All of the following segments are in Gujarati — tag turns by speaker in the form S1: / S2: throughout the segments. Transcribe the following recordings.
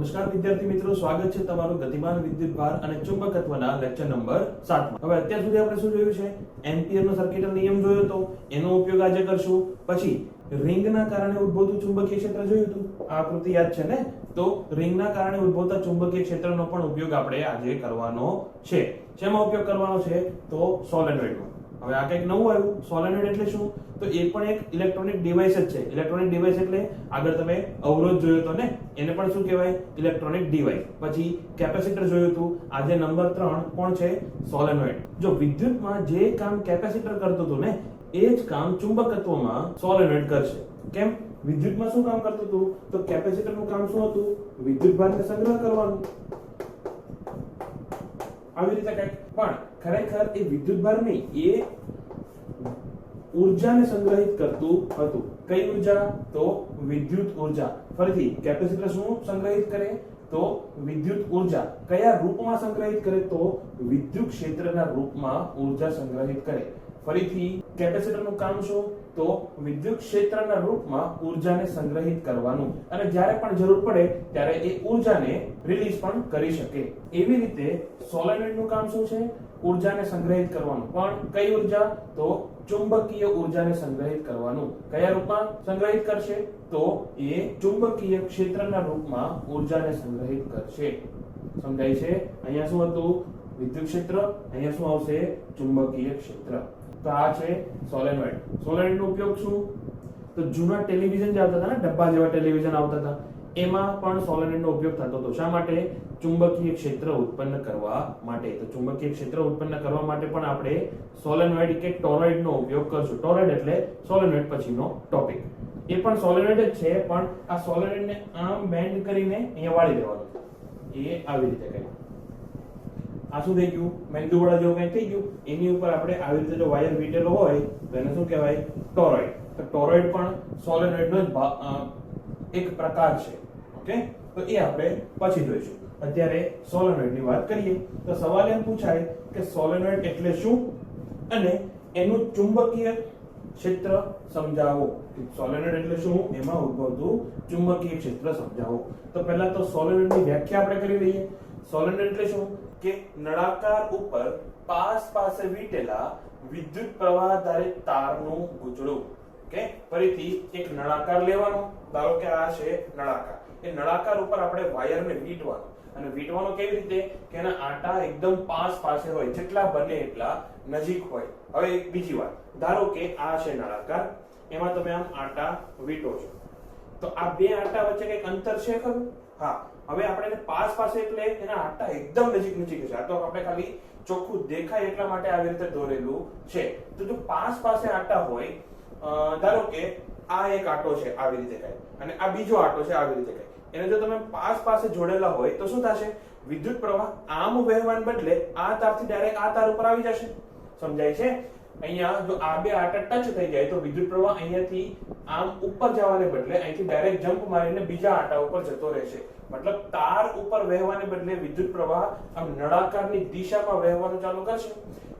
S1: નમસ્કાર વિદ્યાર્થી મિત્રો, સ્વાગત છે તમારું ગતિમાન વિદ્યુતભાર અને ચુંબકત્વના લેક્ચર નંબર 7 માં। હવે અત્યાર સુધી આપણે શું જોયું છે? એમ્પિયરનો સર્કિટલ નિયમ જોયો તો એનો ઉપયોગ આજે કરશું। પછી રિંગના કારણે ઉદ્ભવતું ચુંબકીય ક્ષેત્ર જોયું હતું, આ આકૃતિ યાદ છે ને? તો રિંગના કારણે ઉદ્ભવતા ચુંબકીય ક્ષેત્રનો પણ ઉપયોગ આપણે આજે કરવાનો છે। શેમાં ઉપયોગ કરવાનો છે? તો સોલેનોઇડમાં। હવે આ કંઈક નવું આવ્યું। સોલેનોઇડ એટલે શું? તો એ પણ એક ઇલેક્ટ્રોનિક ડિવાઇસ જ છે। ઇલેક્ટ્રોનિક ડિવાઇસ એટલે આગળ તમે અવરોધ જોયો તો ને, એને પણ શું કહેવાય? Electronic device. પછી કેપેસિટર જોયું હતું, આજે નંબર 3 કોણ છે? સોલેનોઇડ। જો વિદ્યુતમાં જે કામ કેપેસિટર કરતું હતું ને, એ જ કામ ચુંબકત્વમાં સોલેનોઇડ કરશે। કેમ? વિદ્યુતમાં શું કામ કરતું હતું? તો કેપેસિટરનું કામ શું હતું? વિદ્યુતભારને સંગ્રહ કરવાનું, આવી રીતે કંઈક। પણ ખરેખર એ વિદ્યુતભાર નહીં, એ ઊર્જાને સંગ્રહિત કરતું હતું। કઈ ઊર્જા? તો વિદ્યુત ઊર્જા। ફરીથી કેપેસિટર શું સંગ્રહિત કરે? તો વિદ્યુત ઊર્જા। કયા રૂપમાં સંગ્રહિત કરે? તો વિદ્યુત ક્ષેત્રના રૂપમાં ઊર્જા સંગ્રહિત કરે। ફરીથી કેપેસિટરનું કામ શું? તો વિદ્યુત ક્ષેત્રના રૂપમાં ઊર્જાને સંગ્રહિત કરવાનું, અને જ્યારે પણ જરૂર પડે ત્યારે એ ઊર્જાને રિલીઝ પણ કરી શકે। એવી રીતે સોલેનોઇડનું કામ શું છે? ઊર્જાને સંગ્રહિત કરવાનું। પણ કઈ ઊર્જા? તો ચુંબકીય ઊર્જાને સંગ્રહિત કરવાનું। કયા રૂપમાં સંગ્રહિત કરશે? તો એ ચુંબકીય ક્ષેત્રના રૂપમાં ઊર્જાને સંગ્રહિત કરશે। સમજાય છે? અહીંયા શું હતું? વિદ્યુત ક્ષેત્ર, અહીંયા શું આવશે? ચુંબકીય ક્ષેત્ર। તો આ છે સોલેનોઇડ। સોલેનોઇડનો ઉપયોગ શું? તો જૂના ટેલિવિઝન જે આવતા હતા ને, ડબ્બા જેવા ટેલિવિઝન આવતા હતા, એમાં પણ સોલેનોઇડનો ઉપયોગ થતો હતો। શા માટે? ચુંબકીય ક્ષેત્ર ઉત્પન્ન કરવા માટે। તો ચુંબકીય ક્ષેત્ર ઉત્પન્ન કરવા માટે પણ આપણે સોલેનોઇડ કે ટોરોઇડનો ઉપયોગ કરશું। ટોરોઇડ એટલે સોલેનોઇડ પછીનો ટોપિક। એ પણ સોલેનોઇડ જ છે, પણ આ સોલેનોઇડને આમ બેન્ડ કરીને અહીંયા વાળી દેવાનું, એ આવી રીતે કંઈક। આ શું થઈ ગયું? મેંદુવડા જેવું કંઈક થઈ ગયું। એની ઉપર આપણે આવી રીતે જો વાયર વીટેલો હોય તો એને શું કહેવાય? ટોરોઇડ। તો ટોરોઇડ પણ સોલેનોઇડનો જ એક પ્રકાર છે। ઓકે, તો એ આપણે પછી જોઈશું। અત્યારે સોલેનોઇડની વાત કરીએ તો સવાલ એમ પૂછાય કે સોલેનોઇડ એટલે શું અને એનું ચુંબકીય ક્ષેત્ર સમજાવો। સોલેનોઇડ એટલે શું? એમાં ઉદ્ભવતું ચુંબકીય ક્ષેત્ર સમજાવો। તો પહેલા તો સોલેનોઇડની વ્યાખ્યા આપણે કરી લઈએ। સોલેનોઇડ એટલે શું? કે નળાકાર ઉપર પાસ પાસે વીટેલા વિદ્યુત પ્રવાહ આધારિત તારનું ગૂંચળું। ઓકે, ફરીથી એક નળાકાર લેવાનો, ધારો કે આ છે નળાકાર। એ નળાકાર ઉપર આપણે વાયરને વીંટવાનો, અને વીંટવાનો કેવી રીતે? કે એના આંટા એકદમ પાસ પાસે હોય, જેટલા બને એટલા નજીક હોય। હવે એક બીજી વાત, ધારો કે આ છે નળાકાર, એમાં તમે આમ આંટા વીંટો છો, તો આ બે આંટા વચ્ચે કંઈક અંતર છે ખરું? હા। હવે આપણે એને પાસ પાસે એટલે એના આંટા એકદમ નજીક નજીક છે। આ તો આપણે ખાલી ચોખ્ખું દેખાય એટલા માટે આવી રીતે દોરેલું છે। તો જો પાસ પાસે આંટા હોય, ધારો કે આ એક આંટો છે આવી રીતે કંઈક, અને આ બીજો આંટો છે આવી રીતે કંઈક, એને જો તમે પાસ પાસે જોડેલા હોય તો શું થશે? વિદ્યુત પ્રવાહ આમ વહેવાને બદલે આ તારથી ડાયરેક્ટ આ તાર ઉપર આવી જશે। સમજાય છે? અહીંયા જો આ બે આંટા ટચ થઈ જાય તો વિદ્યુત પ્રવાહ અહીંયાથી આમ ઉપર જવાને બદલે અહીંથી ડાયરેક્ટ જમ્પ મારીને બીજા આંટા ઉપર જતો રહેશે। મતલબ તાર ઉપર વહેવાને બદલે વિદ્યુત પ્રવાહ આમ નળાકારની દિશામાં વહેવાનું ચાલુ કરશે।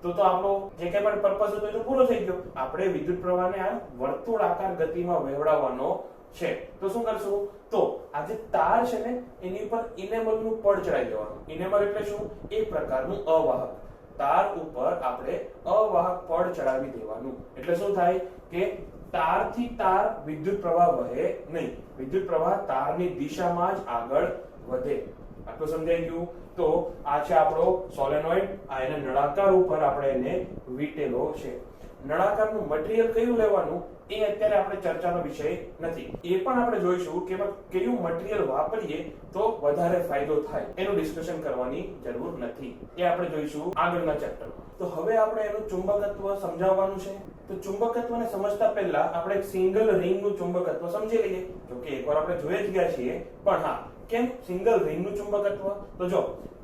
S1: તો આપણો જે કંઈ પણ પર્પસ હતો એ તો પૂરો થઈ ગયો। આપણે વિદ્યુત પ્રવાહને આ વર્તુળાકાર ગતિમાં વહેવડાવવાનો છે। તો શું કરશું? તો આ જે તાર છે ને, એની ઉપર ઇનેમલનું પડ ચડાવી દેવાનું। ઇનેમલ એટલે શું? એક પ્રકારનું અવાહક। તાર ઉપર આપણે અવાહક પડ ચડાવી દેવાનું, એટલે શું થાય? કે તારથી તાર વિદ્યુત પ્રવાહ વહે નહીં, વિદ્યુત પ્રવાહ તારની દિશામાં જ આગળ વધે। આટલું સમજાઈ ગયું? તો આ છે આપણો સોલેનોઇડ। આ એને નળાકાર ઉપર આપણે એને વીટેલો છે। નળાકારનું મટીરીયલ કયું લેવાનું એ અત્યારે આપણે ચર્ચાનો વિષય નથી। એ પણ આપણે જોઈશું કે કયું મટીરીયલ વાપરીએ તો વધારે ફાયદો થાય, એનું ડિસ્કશન કરવાની જરૂર નથી, એ આપણે જોઈશું આગળના ચેપ્ટરમાં। તો હવે આપણે એનું ચુંબકત્વ સમજાવવાનું છે। તો ચુંબકત્વને સમજતા પહેલા આપણે એક સિંગલ રિંગનું ચુંબકત્વ સમજી લઈએ। જો કે એકવાર આપણે જોઈ જ ગયા છીએ, પણ હા, કેમ સિંગલ રિંગનું ચુંબકત્વ? તો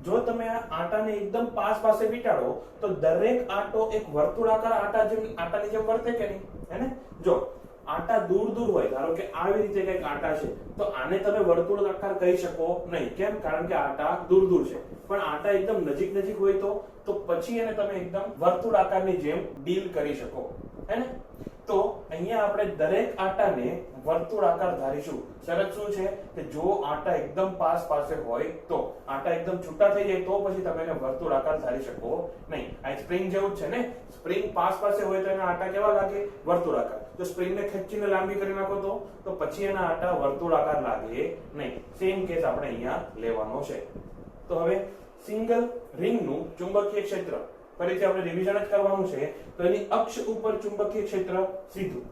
S1: જો તમે આ આંટાને એકદમ પાસ પાસે વીંટાળો તો દરેક આંટો એક વર્તુળાકાર આંટાની જેમ વર્તે કે નહીં? હે ને? જો આંટા દૂર દૂર હોય, ધારો કે આવી રીતે કંઈક આંટા છે, તો આને તમે વર્તુળાકાર કહી શકો નહીં। કેમ? કારણ કે આંટા દૂર દૂર છે। પણ આંટા એકદમ નજીક નજીક હોય તો પછી એને તમે એકદમ વર્તુળાકારની જેમ ડીલ કરી શકો। હે ને? તો અહીંયા આપણે દરેક આટાને વર્તુળાકાર ધારીશું. શરત શું છે કે જો આટા એકદમ પાસે હોય તો, આટા એકદમ છૂટા થઈ જાય તો પછી તમે એને વર્તુળાકાર ધારી શકો નહીં. આ સ્પ્રિંગ જેવું જ છે ને, સ્પ્રિંગ પાસે હોય તો એના આટા કેવા લાગે? વર્તુળાકાર. જો સ્પ્રિંગને ખેંચીને લાંબી કરી નાખો તો પછી એના આટા વર્તુળાકાર લાગે નહીં. સેમ કેસ આપણે અહીંયા લેવાનો છે. તો હવે સિંગલ રિંગનું ચુંબકીય ક્ષેત્ર ફરીથી આપણે રિવિઝન જ કરવાનું છે. તો એની અક્ષ ઉપર ચુંબકીય ક્ષેત્ર સીધું,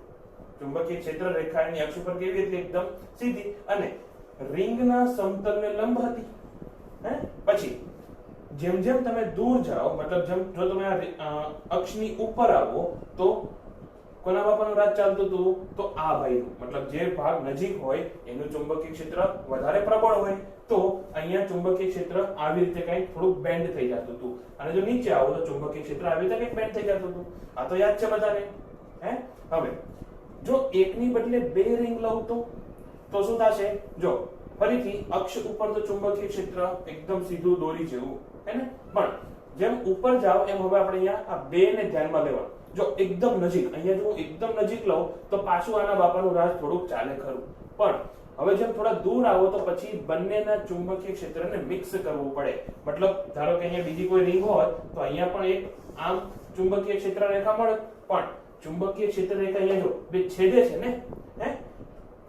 S1: ચુંબકીય ક્ષેત્ર રેખા એની અક્ષ ઉપર કેવી હતી? એકદમ સીધી, અને રિંગના સમતલને લંબ હતી. હે? પછી જેમ જેમ તમે દૂર જાઓ, મતલબ જેમ જો તમે આ અક્ષની ઉપર આવો તો કોના બાપાનું રાજ ચાલતું હતું? તો આ ભાઈનું, મતલબ જે ભાગ નજીક હોય એનું ચુંબકીય ક્ષેત્ર વધારે પ્રબળ હોય તો અહીંયા ચુંબકીય ક્ષેત્ર આવી રીતે કંઈક થોડુંક બેન્ડ થઈ જતું હતું, અને જો નીચે આવો તો ચુંબકીય ક્ષેત્ર આવી રીતે કંઈક બેન્ડ થઈ જતું હતું. આ તો યાદ છે બધાને? હે? હવે જો એકની બદલે બે રિંગ લઉં તો શું થશે? જો ફરીથી અક્ષ ઉપર તો ચુંબકીય ક્ષેત્ર એકદમ સીધું દોરી જેવું, હે ને? પણ જેમ ઉપર જાઓ એમ હવે આપણે અહીંયા આ બે ને ધ્યાનમાં લેવાનું. જો એકદમ નજીક, અહીંયા જો હું એકદમ નજીક લઉં તો પાછું આના બાપાનું રાજ થોડુંક ચાલે ખરું, પણ હવે જેમ થોડા દૂર આવો તો પછી બંનેના ચુંબકીય ક્ષેત્રને મિક્સ કરવું પડે. મતલબ ધારો કે અહીંયા બીજી કોઈ રિંગ હોય તો અહીંયા પણ એક આમ ચુંબકીય ક્ષેત્ર રેખા મળે, પણ ચુંબકીય ક્ષેત્ર રેખા અહીંયા જો બે છેદે છે ને, હે?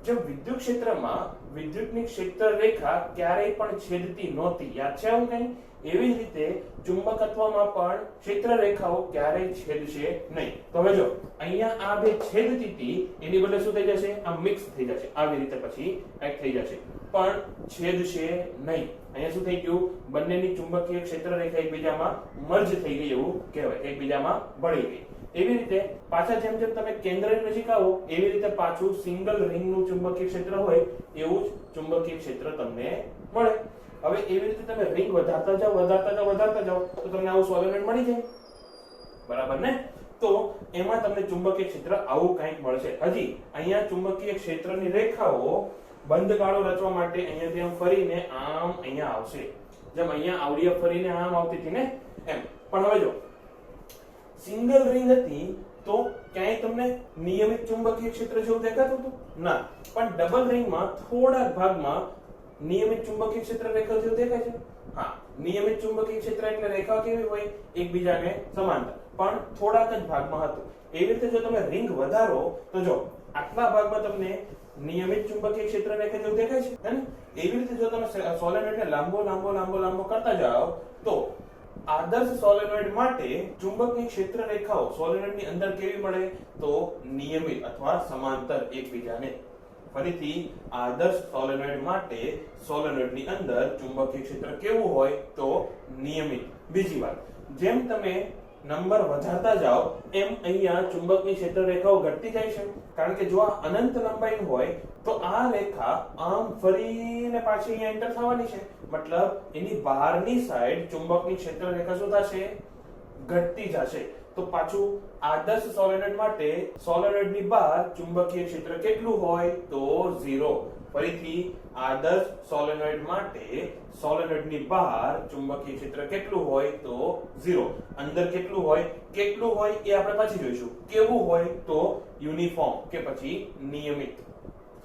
S1: જેમ વિદ્યુત ક્ષેત્રમાં વિદ્યુતની ક્ષેત્ર રેખા ક્યારેય પણ છેદતી નહોતી, યાદ છે આવું કઈ? એવી જ રીતે ચુંબકત્વમાં પણ ક્ષેત્ર રેખાઓ ક્યારેય છેદશે નહીં. તો હવે જો અહીંયા આ બે છેદતી હતી એની બદલે શું થઈ જશે? આ મિક્સ થઈ જશે, આવી રીતે પછી કંઈક થઈ જશે, પણ છેદશે નહીં. અહીંયા શું થઈ ગયું? બંનેની ચુંબકીય ક્ષેત્ર રેખા એકબીજામાં મર્જ થઈ ગઈ એવું કહેવાય, એકબીજામાં ભળી ગઈ. એવી રીતે પાછા જેમ જેમ તમે કેન્દ્રની નજીક આવો એવી રીતે પાછું સિંગલ રિંગનું ચુંબકીય ક્ષેત્ર હોય એવું જ ચુંબકીય ક્ષેત્ર તમને મળે. હવે એવી રીતે તમે રિંગ વધારતા જાઓ તો તમને આવું સોલેનોઇડ મળી જાય, બરાબર ને? તો એમાં તમને ચુંબકીય ક્ષેત્ર આવું કંઈક મળશે. હજી અહીંયા ચુંબકીય ક્ષેત્રની રેખાઓ બંધ ગાળો રચવા માટે અહીંયાથી આમ ફરીને આમ અહીંયા આવશે, જેમ અહીંયા આવડીએ ફરીને આમ આવતી હતી ને એમ. પણ હવે જો સિંગલ રિંગ હતી તો ક્યાંય તમને નિયમિત ચુંબકીય ક્ષેત્ર જેવું દેખાતું હતું? ના. પણ ડબલ રિંગમાં થોડાક ભાગમાં નિયમિત ચુંબકીય ક્ષેત્ર રેખા જેવું દેખાય છે. હા, નિયમિત ચુંબકીય ક્ષેત્ર એટલે રેખા કેવી હોય? એકબીજાને સમાંતર, પણ થોડાક જ ભાગમાં હતું. એવી રીતે જો તમે રિંગ વધારો તો જો આટલા ભાગમાં તમને નિયમિત ચુંબકીય ક્ષેત્ર રેખા જેવું દેખાય છે, હે ને? એવી રીતે જો તમે સોલેનોઇડને લાંબો કરતા જાઓ તો આદર્શ સોલેનોઇડ માટે ચુંબકીય ક્ષેત્ર રેખાઓ સોલેનોઇડની અંદર કેવી મળે? તો નિયમિત અથવા સમાંતર એકબીજાને. ફરીથી આદર્શ સોલેનોઇડ માટે સોલેનોઇડની અંદર ચુંબકીય ક્ષેત્ર કેવું હોય? તો નિયમિત. બીજી વાત, જેમ તમે નંબર વધારતા જાઓ એમ અહીંયા ચુંબકીય ક્ષેત્ર રેખાઓ ઘટતી જાય છે, કારણ કે જો આ અનંત લંબાઈ હોય તો આ રેખા આમ ફરીને પાછી અહીંયા એન્ટર થવાની છે, મતલબ એની બહારની સાઈડ ચુંબકની ક્ષેત્ર રેખા શું થશે? ઘટતી જશે. તો પાછું આદર્શ સોલેનોઇડ માટે સોલેનોઇડની બહાર ચુંબકીય ક્ષેત્ર કેટલું હોય? તો 0. ફરીથી આદર્શ સોલેનોઇડ માટે સોલેનોઇડની બહાર ચુંબકીય ક્ષેત્ર કેટલું હોય? તો 0. અંદર કેટલું હોય એ આપણે પછી જોઈશું. કેવું હોય? તો યુનિફોર્મ કે પછી નિયમિત.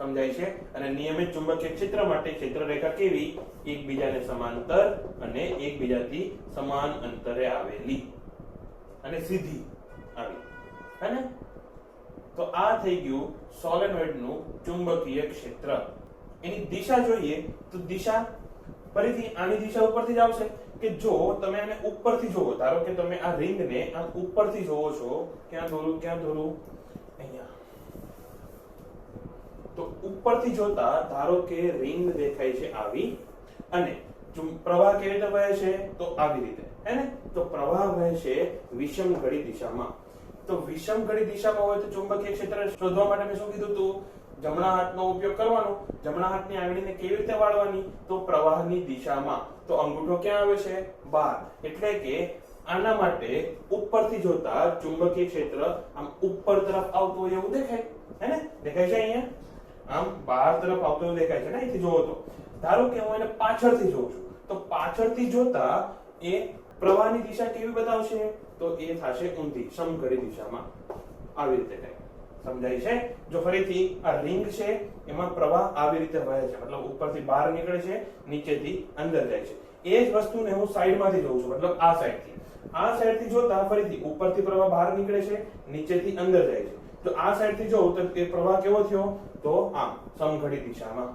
S1: સમજાય છે? અને નિયમિત ચુંબકીય ક્ષેત્ર માટે ક્ષેત્ર રેખા કેવી? એકબીજાને સમાંતર અને એકબીજાથી સમાન અંતરે આવેલી અને સીધી આવી, હે ને? તો આ થઈ ગયું સોલેનોઇડનું ચુંબકીય ક્ષેત્ર. એની દિશા જોઈએ તો દિશા ફરીથી આની દિશા ઉપરથી જ આવશે કે જો તમે આને ઉપરથી જોવો, ધારો કે તમે આ રિંગને આમ ઉપરથી જોવો છો, ક્યાં દોરું? અહીંયા. તો ઉપરથી જોતા ધારો કે રિંગ દેખાય છે આવી, અને પ્રવાહ કેવી રીતે વહે છે? તો આવી રીતે, હે ને? તો પ્રવાહ વહે છે વિષમ ઘડી દિશામાં. તો વિષમ ઘડી દિશામાં હોય તો ચુંબકીય ક્ષેત્ર શોધવા માટે મેં શું કીધું હતું? જમણા હાથનો ઉપયોગ કરવાનો. જમણા હાથની આંગળીને કેવી રીતે વાળવાની? તો પ્રવાહની દિશામાં. તો અંગૂઠો ક્યાં આવે છે? બહાર. એટલે કે આના માટે ઉપરથી જોતા ચુંબકીય ક્ષેત્ર આમ ઉપર તરફ આવતું હોય એવું દેખાય, હે ને? દેખાય છે અહીંયા? આમ બહાર તરફ આવતું એવું દેખાય છે ને? અહીંથી જોવો તો ધારો કે હું એને પાછળથી જોઉં છું તો પાછળથી જોતા એ પ્રવાહની દિશા કેવી બતાવશે? તો એ થશે ઊંધી, સમઘડી દિશામાં. આવી રીતે કંઈ સમજાય છે? જો ફરીથી આ રિંગ છે એમાં પ્રવાહ આવી રીતે વહે છે, મતલબ ઉપરથી બહાર નીકળે છે, નીચેથી અંદર જાય છે. એ જ વસ્તુને હું સાઈડમાંથી જોઉં છું, મતલબ આ સાઈડથી જોતા ફરીથી ઉપરથી પ્રવાહ બહાર નીકળે છે, નીચેથી અંદર જાય છે. જો આ સાઈડથી જોઉં તો એ પ્રવાહ કેવો થયો? તો આમ સમઘડી દિશામાં.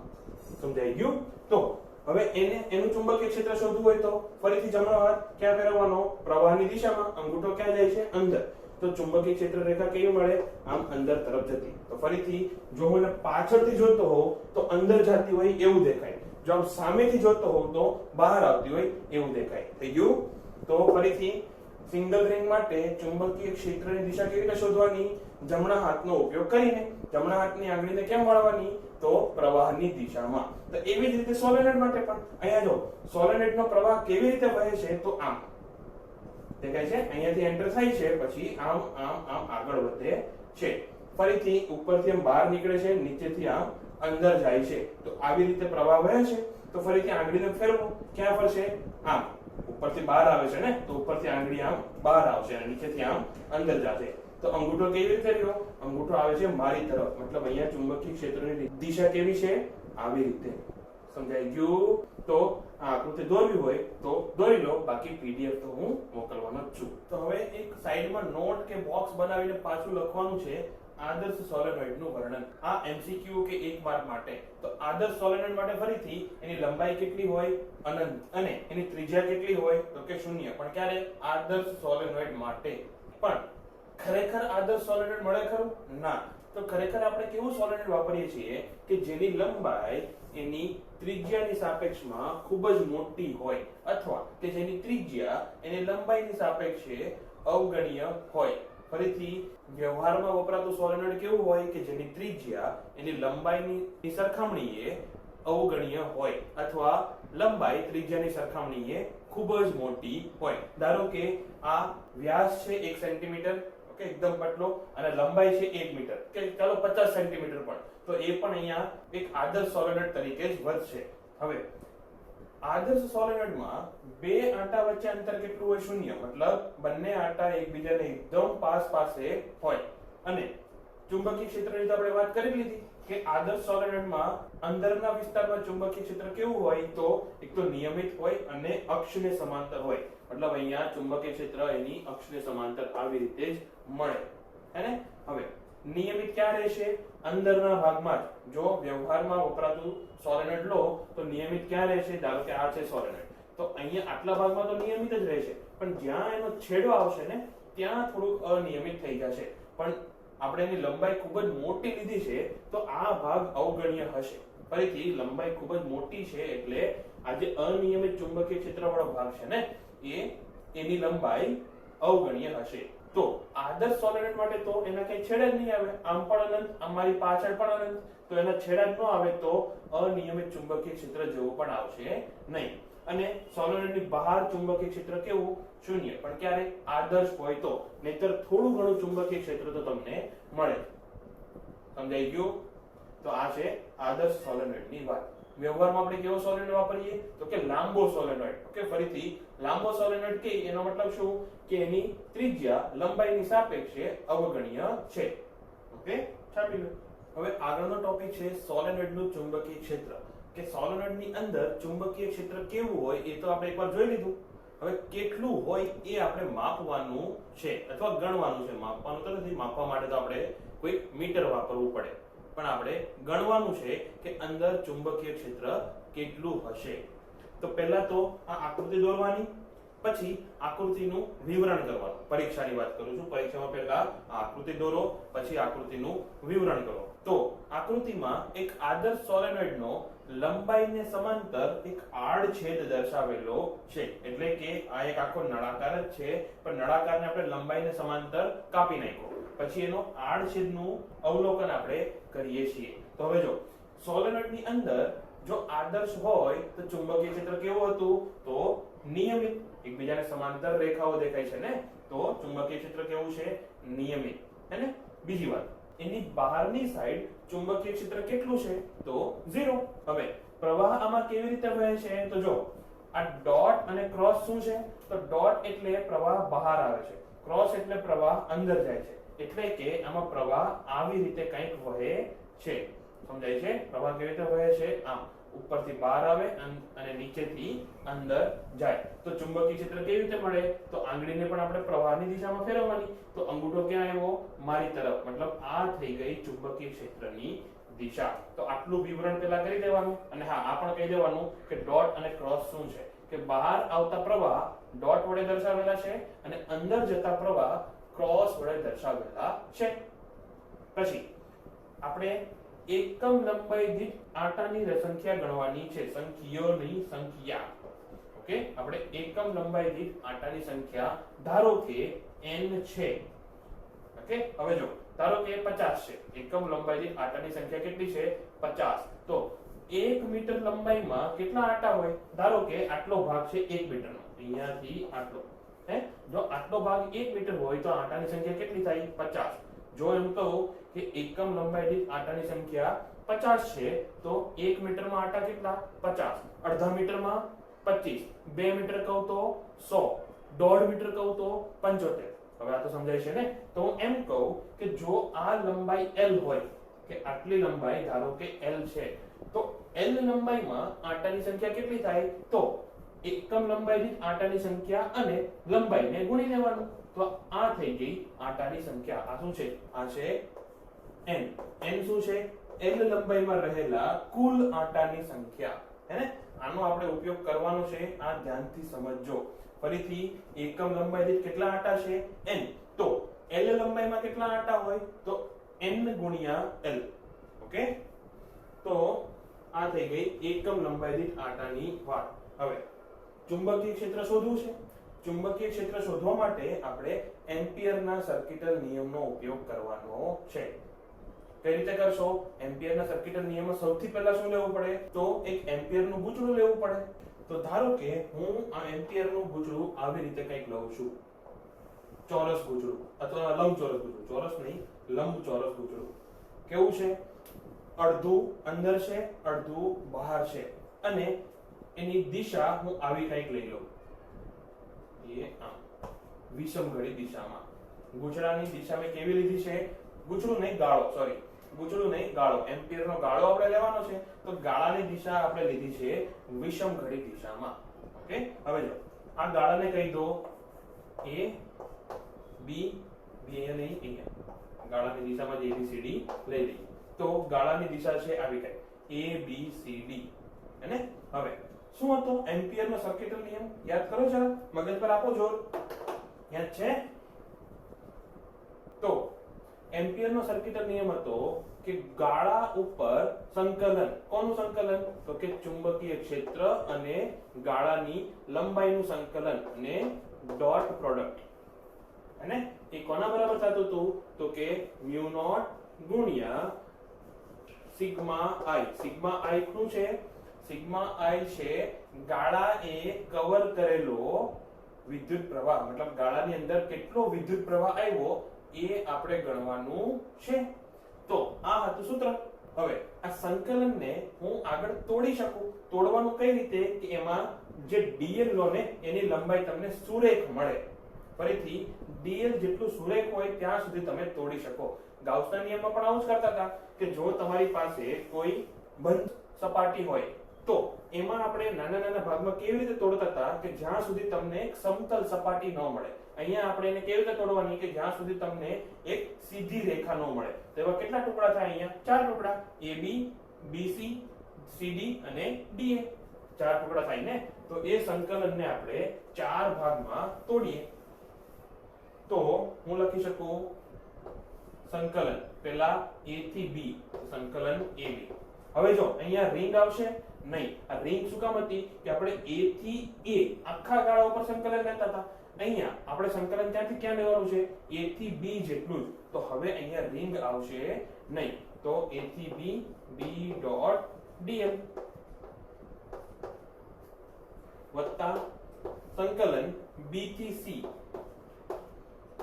S1: સમજાઈ ગયું? તો હવે એનું ચુંબકીય ક્ષેત્ર શોધવું હોય તો ફરીથી જમણો હાથ ક્યાં ફેરવવાનો? પ્રવાહની દિશામાં. અંગૂઠો ક્યાં જાય છે? અંદર. તો ચુંબકીય ક્ષેત્ર રેખા કેવી મળે? આમ અંદર તરફ જતી. તો ફરીથી જો હું એને પાછળથી જોતો હોઉં તો અંદર જતી હોય એવું દેખાય, જો આમ સામેથી જોતો હોઉં તો બહાર આવતી હોય એવું દેખાય. થઈ ગયું? તો ફરીથી સિંગલ રિંગ માટે ચુંબકીય ક્ષેત્રની દિશા કેવી રીતે શોધવાની? જમણા હાથનો ઉપયોગ કરીને. જમણા હાથની આંગળીને કેમ વળવાની? તો પ્રવાહની દિશામાં. તો એવી જ રીતે સોલેનોઇડ માટે પણ અહીંયા જો સોલેનોઇડનો પ્રવાહ કેવી રીતે વહે છે? તો આમ દેખાય છે, અહીંયાથી એન્ટર થાય છે, પછી આમ આમ આમ આગળ વધે છે, ફરીથી ઉપરથી આમ બહાર નીકળે છે, નીચેથી આમ અંદર જાય છે. તો આવી રીતે પ્રવાહ વહે છે. તો ફરીથી આંગળીને ફેરવો, ક્યાં ફરશે? આમ ઉપરથી બહાર આવે છે ને, તો ઉપરથી આંગળી આમ બહાર આવશે અને નીચેથી આમ અંદર જશે. તો અંગૂઠો કેવી રીતે રહ્યો? અંગૂઠો આવે છે મારી તરફ, મતલબ અહીંયા ચુંબકીય ક્ષેત્રની દિશા કેવી છે? આવી રીતે. સમજાઈ ગયું? તો આ આકૃતિ દોરવી હોય તો દોરી લો, બાકી પીડીએફ તો હું મોકલવાનો જ છું. તો હવે એક સાઈડમાં નોટ કે બોક્સ બનાવીને પાછું લખવાનું છે આદર્શ સોલેનોઇડનું વર્ણન. આ એમસીક્યુ કે 1 માર્ક માટે. તો આદર્શ સોલેનોઇડ માટે ફરીથી એની લંબાઈ કેટલી હોય? અનંત. અને એની ત્રિજ્યા કેટલી હોય? તો કે 0. પણ ક્યારે? આદર્શ સોલેનોઇડ માટે. પણ ખરેખર આદર્શ સોલેનોઇડ મળે ખરું? ના. તો ખરેખર આપણે કેવું સોલેનોઇડ વાપરીએ છીએ કે જેની લંબાઈ એની ત્રિજ્યાની સાપેક્ષમાં ખૂબ જ મોટી હોય, અથવા કે જેની ત્રિજ્યા એની લંબાઈની સાપેક્ષે અવગણ્ય હોય. ફરીથી વ્યવહારમાં વપરાતું સોલેનોઇડ કેવું હોય કે જેની ત્રિજ્યા એની લંબાઈની સરખામણીએ અવગણ્ય હોય, અથવા લંબાઈ ત્રિજ્યાની સરખામણીએ ખૂબ જ મોટી હોય. ધારો કે આ વ્યાસ છે 1 સેન્ટીમીટર, ઓકે, એકદમ પતલો, અને લંબાઈ છે 1 મીટર, કે ચાલો 50 સેન્ટીમીટર પણ, તો એ પણ અહીંયા એક આદર્શ સોલેનોઇડ તરીકે જ વધશે. હવે આદર્શ સોલેનોઇડમાં બે આંટા વચ્ચે અંતર કેટલું હોય? 0. મતલબ બંને આંટા એકબીજાને એકદમ પાસે હોય. અને ચુંબકીય ક્ષેત્રની તો આપણે વાત કરી લીધી કે આદર્શ સોલેનોઇડમાં અંદરના વિસ્તારમાં ચુંબકીય ક્ષેત્ર કેવું હોય? તો એક તો નિયમિત હોય અને અક્ષને સમાંતર હોય. મતલબ અહીંયા ચુંબકીય ક્ષેત્ર એની અક્ષને સમાંતર આવી રીતે જ મળે, હે ને? હવે નિયમિત ક્યાં રહેશે? અંદરના ભાગમાં જ. જો વ્યવહારમાં વપરાતું સોલેનોઇડ લો તો નિયમિત ક્યાં રહેશે? ધારો કે આ છે સોલેનોઇડ, તો અહીંયા આટલા ભાગમાં તો નિયમિત જ રહેશે, પણ જ્યાં એનો છેડો આવશે ને ત્યાં થોડુંક અનિયમિત થઈ જશે. પણ આપણે એની લંબાઈ ખૂબ જ મોટી લીધી છે તો આ ભાગ અવગણ્ય હશે. ફરીથી લંબાઈ ખૂબ જ મોટી છે એટલે આ જે અનિયમિત ચુંબકીય ક્ષેત્રવાળો ભાગ છે ને એની લંબાઈ અવગણ્ય હશે. તો આદર્શ સોલેનોઇડ માટે તો એના કઈ છેડા જ નહીં આવે, આમ પણ અનંત, અમારી પાછળ પણ અનંત, તો એના છેડા જ ન આવે તો અનિયમિત ચુંબકીય ક્ષેત્ર જેવું પણ આવશે નહીં. અને સોલેનોઇડની બહાર ચુંબકીય ક્ષેત્ર કેવું? 0. પણ ક્યારે? આદર્શ હોય તો, નહીતર થોડું ઘણું ચુંબકીય ક્ષેત્ર તો તમને મળે. સમજાઈ ગયું? તો આ છે આદર્શ સોલેનોઇડની વાત. વ્યવહારમાં આપણે કેવો સોલેનોઇડ વાપરીએ? તો કે લાંબો સોલેનોઇડ. ઓકે, ફરીથી લાંબો સોલેનોઇડ કે એનો મતલબ શું? કે એની ત્રિજ્યા લંબાઈની સાપેક્ષે અવગણ્ય છે. ઓકે, છાપી લો. હવે આગળનો ટોપિક છે સોલેનોઇડનું ચુંબકીય ક્ષેત્ર. કે સોલેનોઇડની અંદર ચુંબકીય ક્ષેત્ર કેવું હોય એ તો આપણે એકવાર જોઈ લીધું. હવે કેટલું હોય એ આપણે માપવાનું છે અથવા ગણવાનું છે. માપવાનું તો નથી, માપવા માટે તો આપણે કોઈ મીટર વાપરવું પડે, પણ આપણે ગણવાનું છે કે અંદર ચુંબકીય ક્ષેત્ર કેટલું હશે. તો પહેલા તો આ આકૃતિ દોરવાની, પછી આકૃતિનું વિવરણ કરવાનું. પરીક્ષાની વાત કરું છું, પરીક્ષામાં પહેલા આકૃતિ દોરો, પછી આકૃતિનું વિવરણ કરો. તો આકૃતિમાં એક આદર્શ સોલેનોઇડનો લંબાઈને સમાંતર એક આડછેદ દર્શાવેલો છે. એટલે કે આ એક આખો નળાકાર જ છે, પણ નળાકારને આપણે લંબાઈને સમાંતર કાપી નાખ્યો, પછી એનો આડછેદનું અવલોકન આપણે કરીએ છીએ. તો હવે જો સોલેનોઇડની અંદર જો આદર્શ હોય તો ચુંબકીય ક્ષેત્ર કેવું હતું? તો નિયમિત, એકબીજાને સમાંતર રેખાઓ દેખાય છે ને, તો ચુંબકીય ક્ષેત્ર કેવું છે? નિયમિત, હે ને? બીજી વાત, એની બહારની સાઈડ ચુંબકીય ક્ષેત્ર કેટલું છે? તો 0. હવે પ્રવાહ આમાં કેવી રીતે વહે છે? તો જો આ ડોટ અને ક્રોસ શું છે? તો ડોટ એટલે પ્રવાહ બહાર આવે છે, ક્રોસ એટલે પ્રવાહ અંદર જાય છે. એટલે કે આમાં પ્રવાહ આવી રીતે કંઈક વહે છે. સમજાય છે? પ્રવાહ કેવી રીતે વહે છે? આમ ઉપરથી બહાર આવે અને નીચેથી અંદર જાય. તો ચુંબકીય ક્ષેત્ર કેવી રીતે મળે? તો આંગળીને પણ આપણે પ્રવાહની દિશામાં ફેરવવાની. તો અંગૂઠો ક્યાં આવ્યો? મારી તરફ. મતલબ આ થઈ ગઈ ચુંબકીય ક્ષેત્રની દિશા. તો આટલું વિવરણ પેલા કરી દેવાનું. અને હા, આ પણ કહી દેવાનું કે ડોટ અને ક્રોસ શું છે. કે બહાર આવતા પ્રવાહ ડોટ વડે દર્શાવેલા છે અને અંદર જતા પ્રવાહ ક્રોસ વડે દર્શાવેલા છે. પછી આપણે એકમ લંબાઈ દીઠ આટાની સંખ્યા ગણવાની છે. સંખ્યાઓની સંખ્યા. ઓકે, આપણે એકમ લંબાઈ દીઠ આટાની સંખ્યા ધારો કે n છે. ઓકે, હવે જો ધારો કે 50 છે. એકમ લંબાઈ દીઠ આટાની સંખ્યા કેટલી છે? 50. તો 1 મીટર લંબાઈમાં કેટલા આટા હોય? ધારો કે આટલો ભાગ છે 1 મીટરનો, અહીંયાથી આટલો. જો આટલો ભાગ 1 મીટર હોય તો આટાની સંખ્યા કેટલી થાય? 50. જો એમ કહું કે એકમ લંબાઈ દીઠ આટાની સંખ્યા 50 છે તો 1 મીટરમાં આટા કેટલા? 50. અડધા મીટરમાં 25. 2 મીટર કહું તો 100. 1.5 મીટર કહું તો 75. હવે આ તો સમજાય છે ને? તો હું એમ કહું કે જો આ લંબાઈ L હોય, કે આટલી લંબાઈ ધારો કે L છે, તો L લંબાઈમાં આટાની સંખ્યા કેટલી થાય? તો એકમ લંબાઈ દીઠ આટાની સંખ્યા અને લંબાઈને ગુણી લેવાનું. તો આ થઈ ગઈ આટાની સંખ્યા. આ શું છે? આ છે n. n શું છે? L લંબાઈમાં રહેલા કુલ આટાની સંખ્યા. હે ને? આનો આપણે ઉપયોગ કરવાનો છે. આ ધ્યાનથી સમજજો. ફરીથી એકમ લંબાઈ દીઠ કેટલા આટા છે? n. તો L લંબાઈમાં કેટલા આટા હોય? તો n ગુણ્યા L. ઓકે, તો આ થઈ ગઈ એકમ લંબાઈ દીઠ આટાની વાત. હવે ચુંબકીય ક્ષેત્ર શોધવું છે. ચુંબકીય ક્ષેત્ર શોધવા માટે આપણે એમ્પિયરના સર્કિટલ નિયમનો ઉપયોગ કરવાનો છે. કઈ રીતે કરશો? એમ્પિયરના સર્કિટલ નિયમમાં સૌથી પહેલા શું લેવું પડે? તો એક એમ્પિયરનું ગૂંચળું લેવું પડે. તો ધારો કે હું આ એમ્પિયરનું ગૂંચળું આવી રીતે કંઈક લઉં છું. ચોરસ ગૂંચળું અથવા લંબચોરસ ગૂંચળું. ચોરસ નહીં, લંબચોરસ ગૂંચળું. કેવું છે? અડધું અંદર છે, અડધું બહાર છે અને એની દિશા હું આવી કંઈક લઈ લઉં. એ આમ વિષમઘડી દિશામાં. ગૂંચળાની દિશા મેં કેવી લીધી છે? ગૂંચળું નહીં, ગાળો. સોરી, ગૂંચળું નહીં, ગાળો. એમ્પિયરનો ગાળો આપણે લેવાનો છે. તો ગાળાની દિશા આપણે લીધી છે વિષમઘડી દિશામાં. ઓકે, હવે જો આ ગાળાને કહી દો A, B, B અહીંયા નહીં, અહીંયા. ગાળાની દિશામાં જે ABCD લઈ લઈએ. તો ગાળાની દિશા છે આવી કઈ ABCD. હેને? હવે શું હતો એમ્પિયરનો સર્કિટલ નિયમ? યાદ કરો જરા, મગજ પર આપો જોર. યાદ છે? તો એમ્પિયરનો સર્કિટલ નિયમ હતો કે ગાળા ઉપર સંકલન. કોનું સંકલન? તો કે ચુંબકીય ક્ષેત્ર અને ગાળાની લંબાઈનું સંકલન અને ડોટ પ્રોડક્ટ. હેને? એ કોના બરાબર થતું હતું? તો કે μ0 ગુણ્યા સિગ્મા i. સિગ્મા i શું છે? સિગ્મા i છે ગાળાએ કવર કરેલો વિદ્યુત પ્રવાહ. મતલબ ગાળાની અંદર કેટલો વિદ્યુત પ્રવાહ આવ્યો એ આપણે ગણવાનું છે. તો આ હતું સૂત્ર. હવે આ સંકલનને હું આગળ તોડી શકું. તોડવાનું કઈ રીતે? કે એમાં જે dl લો ને એની લંબાઈ તમને સુરેખ મળે. ફરીથી dl જેટલું સુરેખ હોય ત્યાં સુધી તમે તોડી શકો. ગાઉસના નિયમમાં પણ આવું જ કરતા હતા કે જો તમારી પાસે કોઈ બંધ સપાટી હોય તો એમાં આપણે નાના નાના ભાગમાં કેવી રીતે તોડતા હતા કે જ્યાં સુધી તમને એક સમતલ સપાટી ન મળે. અહીંયા આપણે એને કેવી રીતે તોડવાની? કે જ્યાં સુધી તમને એક સીધી રેખા ન મળે. તો એવા કેટલા ટુકડા થાય? અહીંયા 4 ટુકડા. AB, BC, CD અને DA. 4 ટુકડા થાય ને? તો એ સંકલનને આપણે 4 ભાગમાં તોડીએ. તો હું લખી શકું સંકલન પહેલા A થી B, સંકલન AB. હવે જો અહીંયા રિંગ આવશે નહીં. આ રિંગ શું કામ હતી? કે આપણે A થી A આખા ગાળા ઉપર સંકલન લેતા હતા. અહીંયા આપણે સંકલન ક્યાંથી ક્યાં લેવાનું છે? A થી B જેટલું જ. તો હવે અહીંયા રિંગ આવશે નહીં. તો A થી B, B ડોટ dl વત્તા સંકલન B થી C,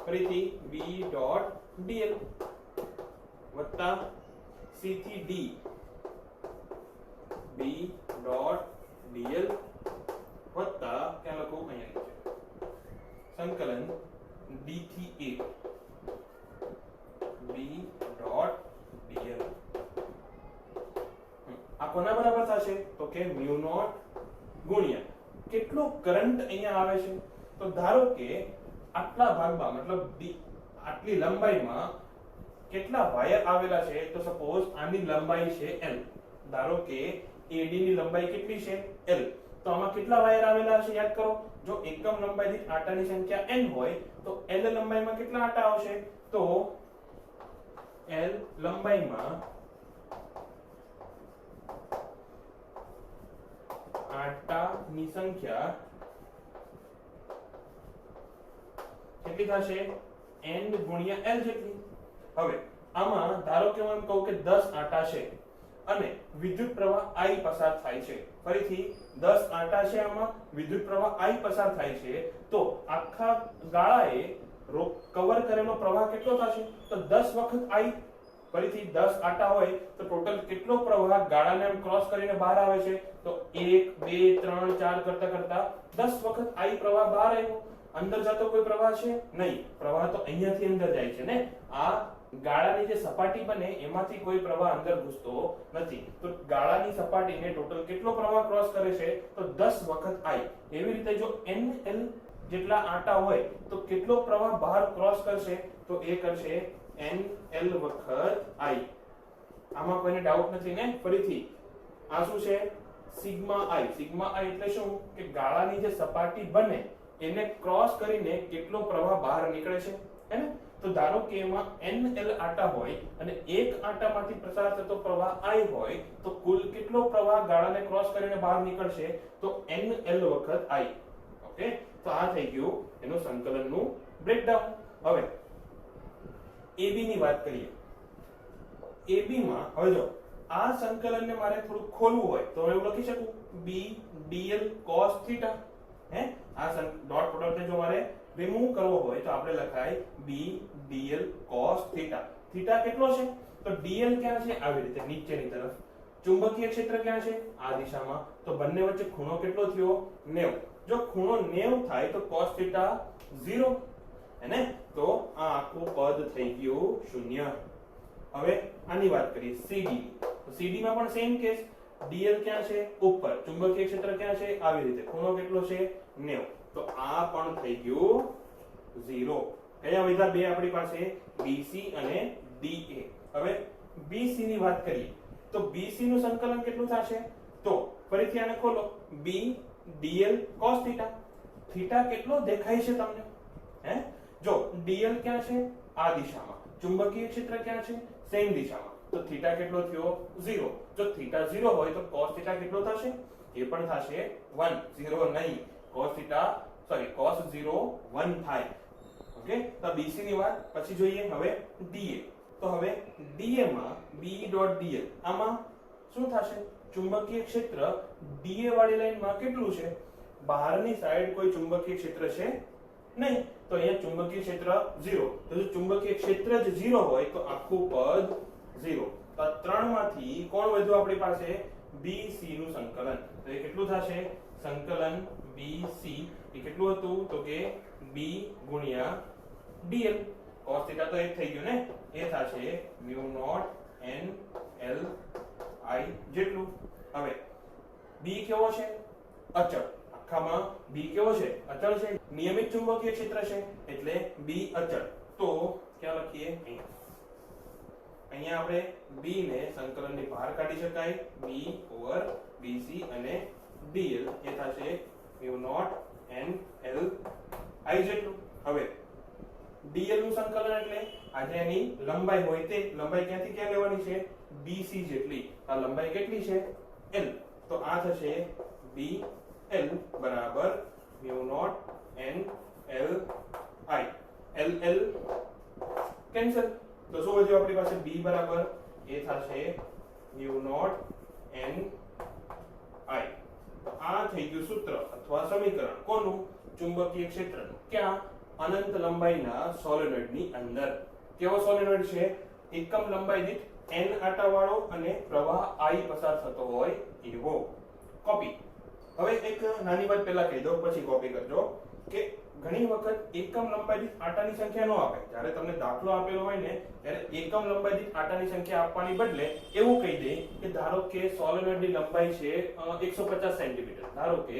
S1: ફરીથી B ડોટ dl વત્તા C થી D, B ડોટ dl વત્તા ક્યાં લખું? અહીંયા સંકલન D થી A, કોના બરાબર થશે તો કે મ્યુ નોટ ગુણ્યા કેટલો કરંટ અહીંયા આવે છે તો ધારો કે આટલા ભાગમાં મતલબ આટલી લંબાઈમાં કેટલા વાયર આવેલા છે તો સપોઝ આની લંબાઈ છે l ધારો કે AD ની લંબાઈ કેટલી છે l તો આમાં કેટલા વાયર આવેલા છે યાદ કરો જો એકમ લંબાઈ દીઠ આટાની સંખ્યા n હોય તો l લંબાઈમાં કેટલા આટા આવશે તો l લંબાઈમાં આટાની સંખ્યા કેટલી થશે n ગુણ્યા l જેટલી હવે આમાં ધારો કે હું એમ કહું કે 10 આટા છે અને વિદ્યુત પ્રવાહ I પસાર થાય છે ફરીથી 10 આટા છે આમાં વિદ્યુત પ્રવાહ I પસાર થાય છે તો આખા ગાળાએ કવર કરેલો પ્રવાહ કેટલો થશે તો 10 વખત I ફરીથી 10 આટા હોય તો ટોટલ કેટલો પ્રવાહ ગાળાને એમ ક્રોસ કરીને બહાર આવે છે તો 1 2 3 4 કરતા કરતા 10 વખત I પ્રવાહ બહાર આવ્યો અંદર જતો કોઈ પ્રવાહ છે નહીં પ્રવાહ તો અહીંયાથી અંદર જાય છે ને આ ગાળાની જે સપાટી બને એમાંથી કોઈ પ્રવાહ અંદર ઘૂસતો નથી તો ગાળાની સપાટીને ટોટલ કેટલો પ્રવાહ ક્રોસ કરે છે તો 10 વખત I એવી રીતે જો NL જેટલા આટા હોય તો કેટલો પ્રવાહ બહાર ક્રોસ કરશે તો એ કરશે NL વખત I આમાં કોઈને ડાઉટ નથી ને ફરીથી આ શું છે સિગ્મા I એટલે શું કે ગાળાની જે સપાટી બને એને ક્રોસ કરીને કેટલો પ્રવાહ બહાર નીકળે છે હે ને તો ધારો કે એમાં NL આટા હોય અને એક આટામાંથી પસાર થતો પ્રવાહ I હોય તો કુલ કેટલો પ્રવાહ ગાળાને ક્રોસ કરીને બહાર નીકળશે તો NL વખત I ઓકે તો આ થઈ ગયું એનું સંકલનનું બ્રેકડાઉન હવે AB ની વાત કરીએ AB માં હવે જો આ સંકલનને મારે થોડું ખોલવું હોય તો હું એવું લખી શકું B dl cos θ હે આ ડોટ પ્રોડક્ટને જો મારે રિમૂવ કરવો હોય તો આપણે લખાય B dl cos θ θ કેટલો છે તો dl ક્યાં છે આવી રીતે નીચેની તરફ ચુંબકીય ક્ષેત્ર ક્યાં છે આ દિશામાં તો બંને વચ્ચે ખૂણો કેટલો થયો 90 જો ખૂણો 90 થાય તો cos θ 0 હે ને તો આ આખું પદ થઈ ગયું 0 હવે આની વાત કરીએ CD તો CD માં પણ સેમ કેસ dl ક્યાં છે ઉપર ચુંબકીય ક્ષેત્ર ક્યાં છે આવી રીતે ખૂણો કેટલો છે 90 તો આ પણ થઈ ગયું 0 કયા વધ્યા બે આપણી પાસે BC અને DA હવે BC ની વાત કરીએ તો BC નું સંકલન કેટલું થશે તો ફરીથી આને ખોલો B dl cos θ θ કેટલો દેખાય છે તમને હે જો dl ક્યાં છે આ દિશામાં ચુંબકીય ક્ષેત્ર ક્યાં છે સેમ દિશામાં તો θ કેટલો થયો 0 જો θ 0 હોય તો cos θ કેટલો થશે એ પણ થશે 1 0 નહીં cos 0 1 થાય ઓકે તો BC ની વાત પછી જોઈએ હવે DA તો હવે DA માં B.dl આમાં શું થશે ચુંબકીય ક્ષેત્ર DA વાળી લાઈનમાં કેટલું છે બહારની સાઈડ કોઈ ચુંબકીય ક્ષેત્ર છે નહીં તો અહીંયા ચુંબકીય ક્ષેત્ર 0 તો જો ચુંબકીય ક્ષેત્ર જ 0 હોય તો આખું પદ 0 તો આ ત્રણમાંથી કોણ વધ્યું આપણી પાસે BC નું સંકલન તો એ કેટલું થશે સંકલન BC એ કેટલું હતું તો કે B ગુણ્યા dl cos θ તો એક થઈ ગયું ને એ થશે mu naught n l I જેટલું હવે B કેવો છે અચળ આખામાં B કેવો છે અચળ છે નિયમિત ચુંબકીય ક્ષેત્ર છે એટલે B અચળ તો ક્યાં લખીએ અહીંયા આપણે B ને સંકલનની બહાર કાઢી શકાય B over BC અને dl એ થશે mu naught n l I જેટલું હવે dl નું સંકલન એટલે આજે એની લંબાઈ હોય તે લંબાઈ ક્યાંથી ક્યાં લેવાની છે BC જેટલી આ લંબાઈ કેટલી છે l તો આ થશે BL બરાબર mu naught n l I l cancel તો શું વધ્યું આપણી પાસે B બરાબર એ થશે mu naught n I તો આ થઈ ગયું સૂત્ર અથવા સમીકરણ કોનું ચુંબકીય ક્ષેત્રનું ક્યાં અનંત લંબાઈના સોલેનોઇડની અંદર કેવો સોલેનોઇડ છે એકમ લંબાઈ દીઠ n આટા વાળો અને પ્રવાહ I પસાર થતો હોય એવો કોપી હવે એક નાની વાત પહેલા કહી દઉં પછી કોપી કરજો કે ઘણી વખત એકમ લંબાઈ દીઠ આટાની સંખ્યા ન આપે. જ્યારે તમને દાખલો આપેલો હોય ને ત્યારે એકમ લંબાઈ દીઠ આટાની સંખ્યા આપવાની બદલે એવું કહી દે કે ધારો કે સોલેનોઇડની લંબાઈ છે 150 સેન્ટીમીટર. ધારો કે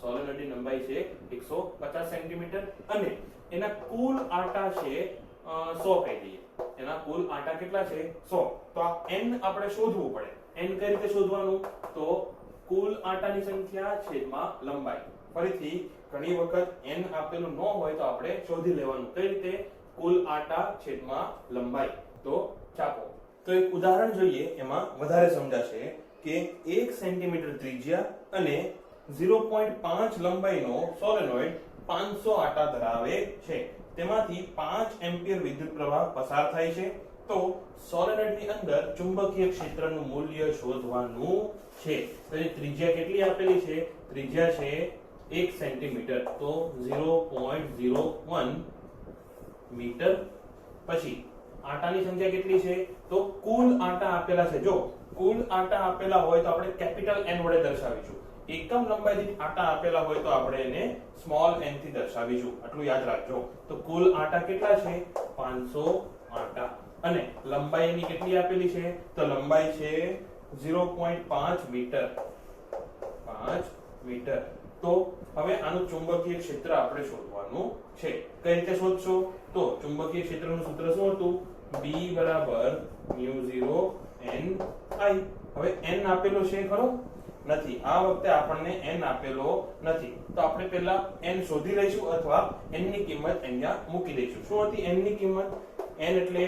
S1: સોલેનોઇડની લંબાઈ છે 150 સેન્ટીમીટર અને એના કુલ આટા છે 100 કહી દઈએ. એના કુલ આટા કેટલા છે 100. તો આ n આપણે શોધવું પડે. n કઈ રીતે શોધવાનું? તો કુલ આટાની સંખ્યા છેદમાં લંબાઈ. ફરીથી ઘણી વખત n આપેલું ન હોય તો આપણે શોધી લેવાનું. કઈ રીતે? કુલ આટા છેદમાં લંબાઈ. તો ચાપો. તો એક ઉદાહરણ જોઈએ, એમાં વધારે સમજાશે કે 1 સેન્ટીમીટર ત્રિજ્યા અને 0.5 લંબાઈનો સોલેનોઇડ 500 આટા ધરાવે છે. તેમાંથી 5 એમ્પિયર વિદ્યુત પ્રવાહ પસાર થાય છે. તો સોલેનોઇડની અંદર ચુંબકીય ક્ષેત્રનું મૂલ્ય શોધવાનું છે. તો એ ત્રિજ્યા કેટલી આપેલી છે? ત્રિજ્યા છે 1 સેન્ટીમીટર. તો 0.01 મીટર. પછી આટાની સંખ્યા કેટલી છે? તો કુલ આટા આપેલા છે. જો કુલ આટા આપેલા હોય તો આપણે કેપિટલ N વડે દર્શાવીશું. એકમ લંબાઈ દીઠ આટા આપેલા હોય તો આપણે એને સ્મોલ n થી દર્શાવીશું. આટલું યાદ રાખજો. તો કુલ આટા કેટલા છે? 500 આટા. અને લંબાઈ એની કેટલી આપેલી છે? તો લંબાઈ છે 0.5 મીટર. 5 મીટર. તો હવે આનું ચુંબકીય ક્ષેત્ર આપણે શોધવાનું છે. કઈ રીતે શોધશો? તો ચુંબકીય ક્ષેત્રનું સૂત્ર શું હતું? B = μ0 n I. હવે n આપેલો છે ખરો? નથી. આ વખતે આપણને n આપેલો નથી. તો આપણે પહેલા n શોધી લઈશું અથવા n ની કિંમત અહીંયા મૂકી દઈશું. શું હતી n ની કિંમત? n એટલે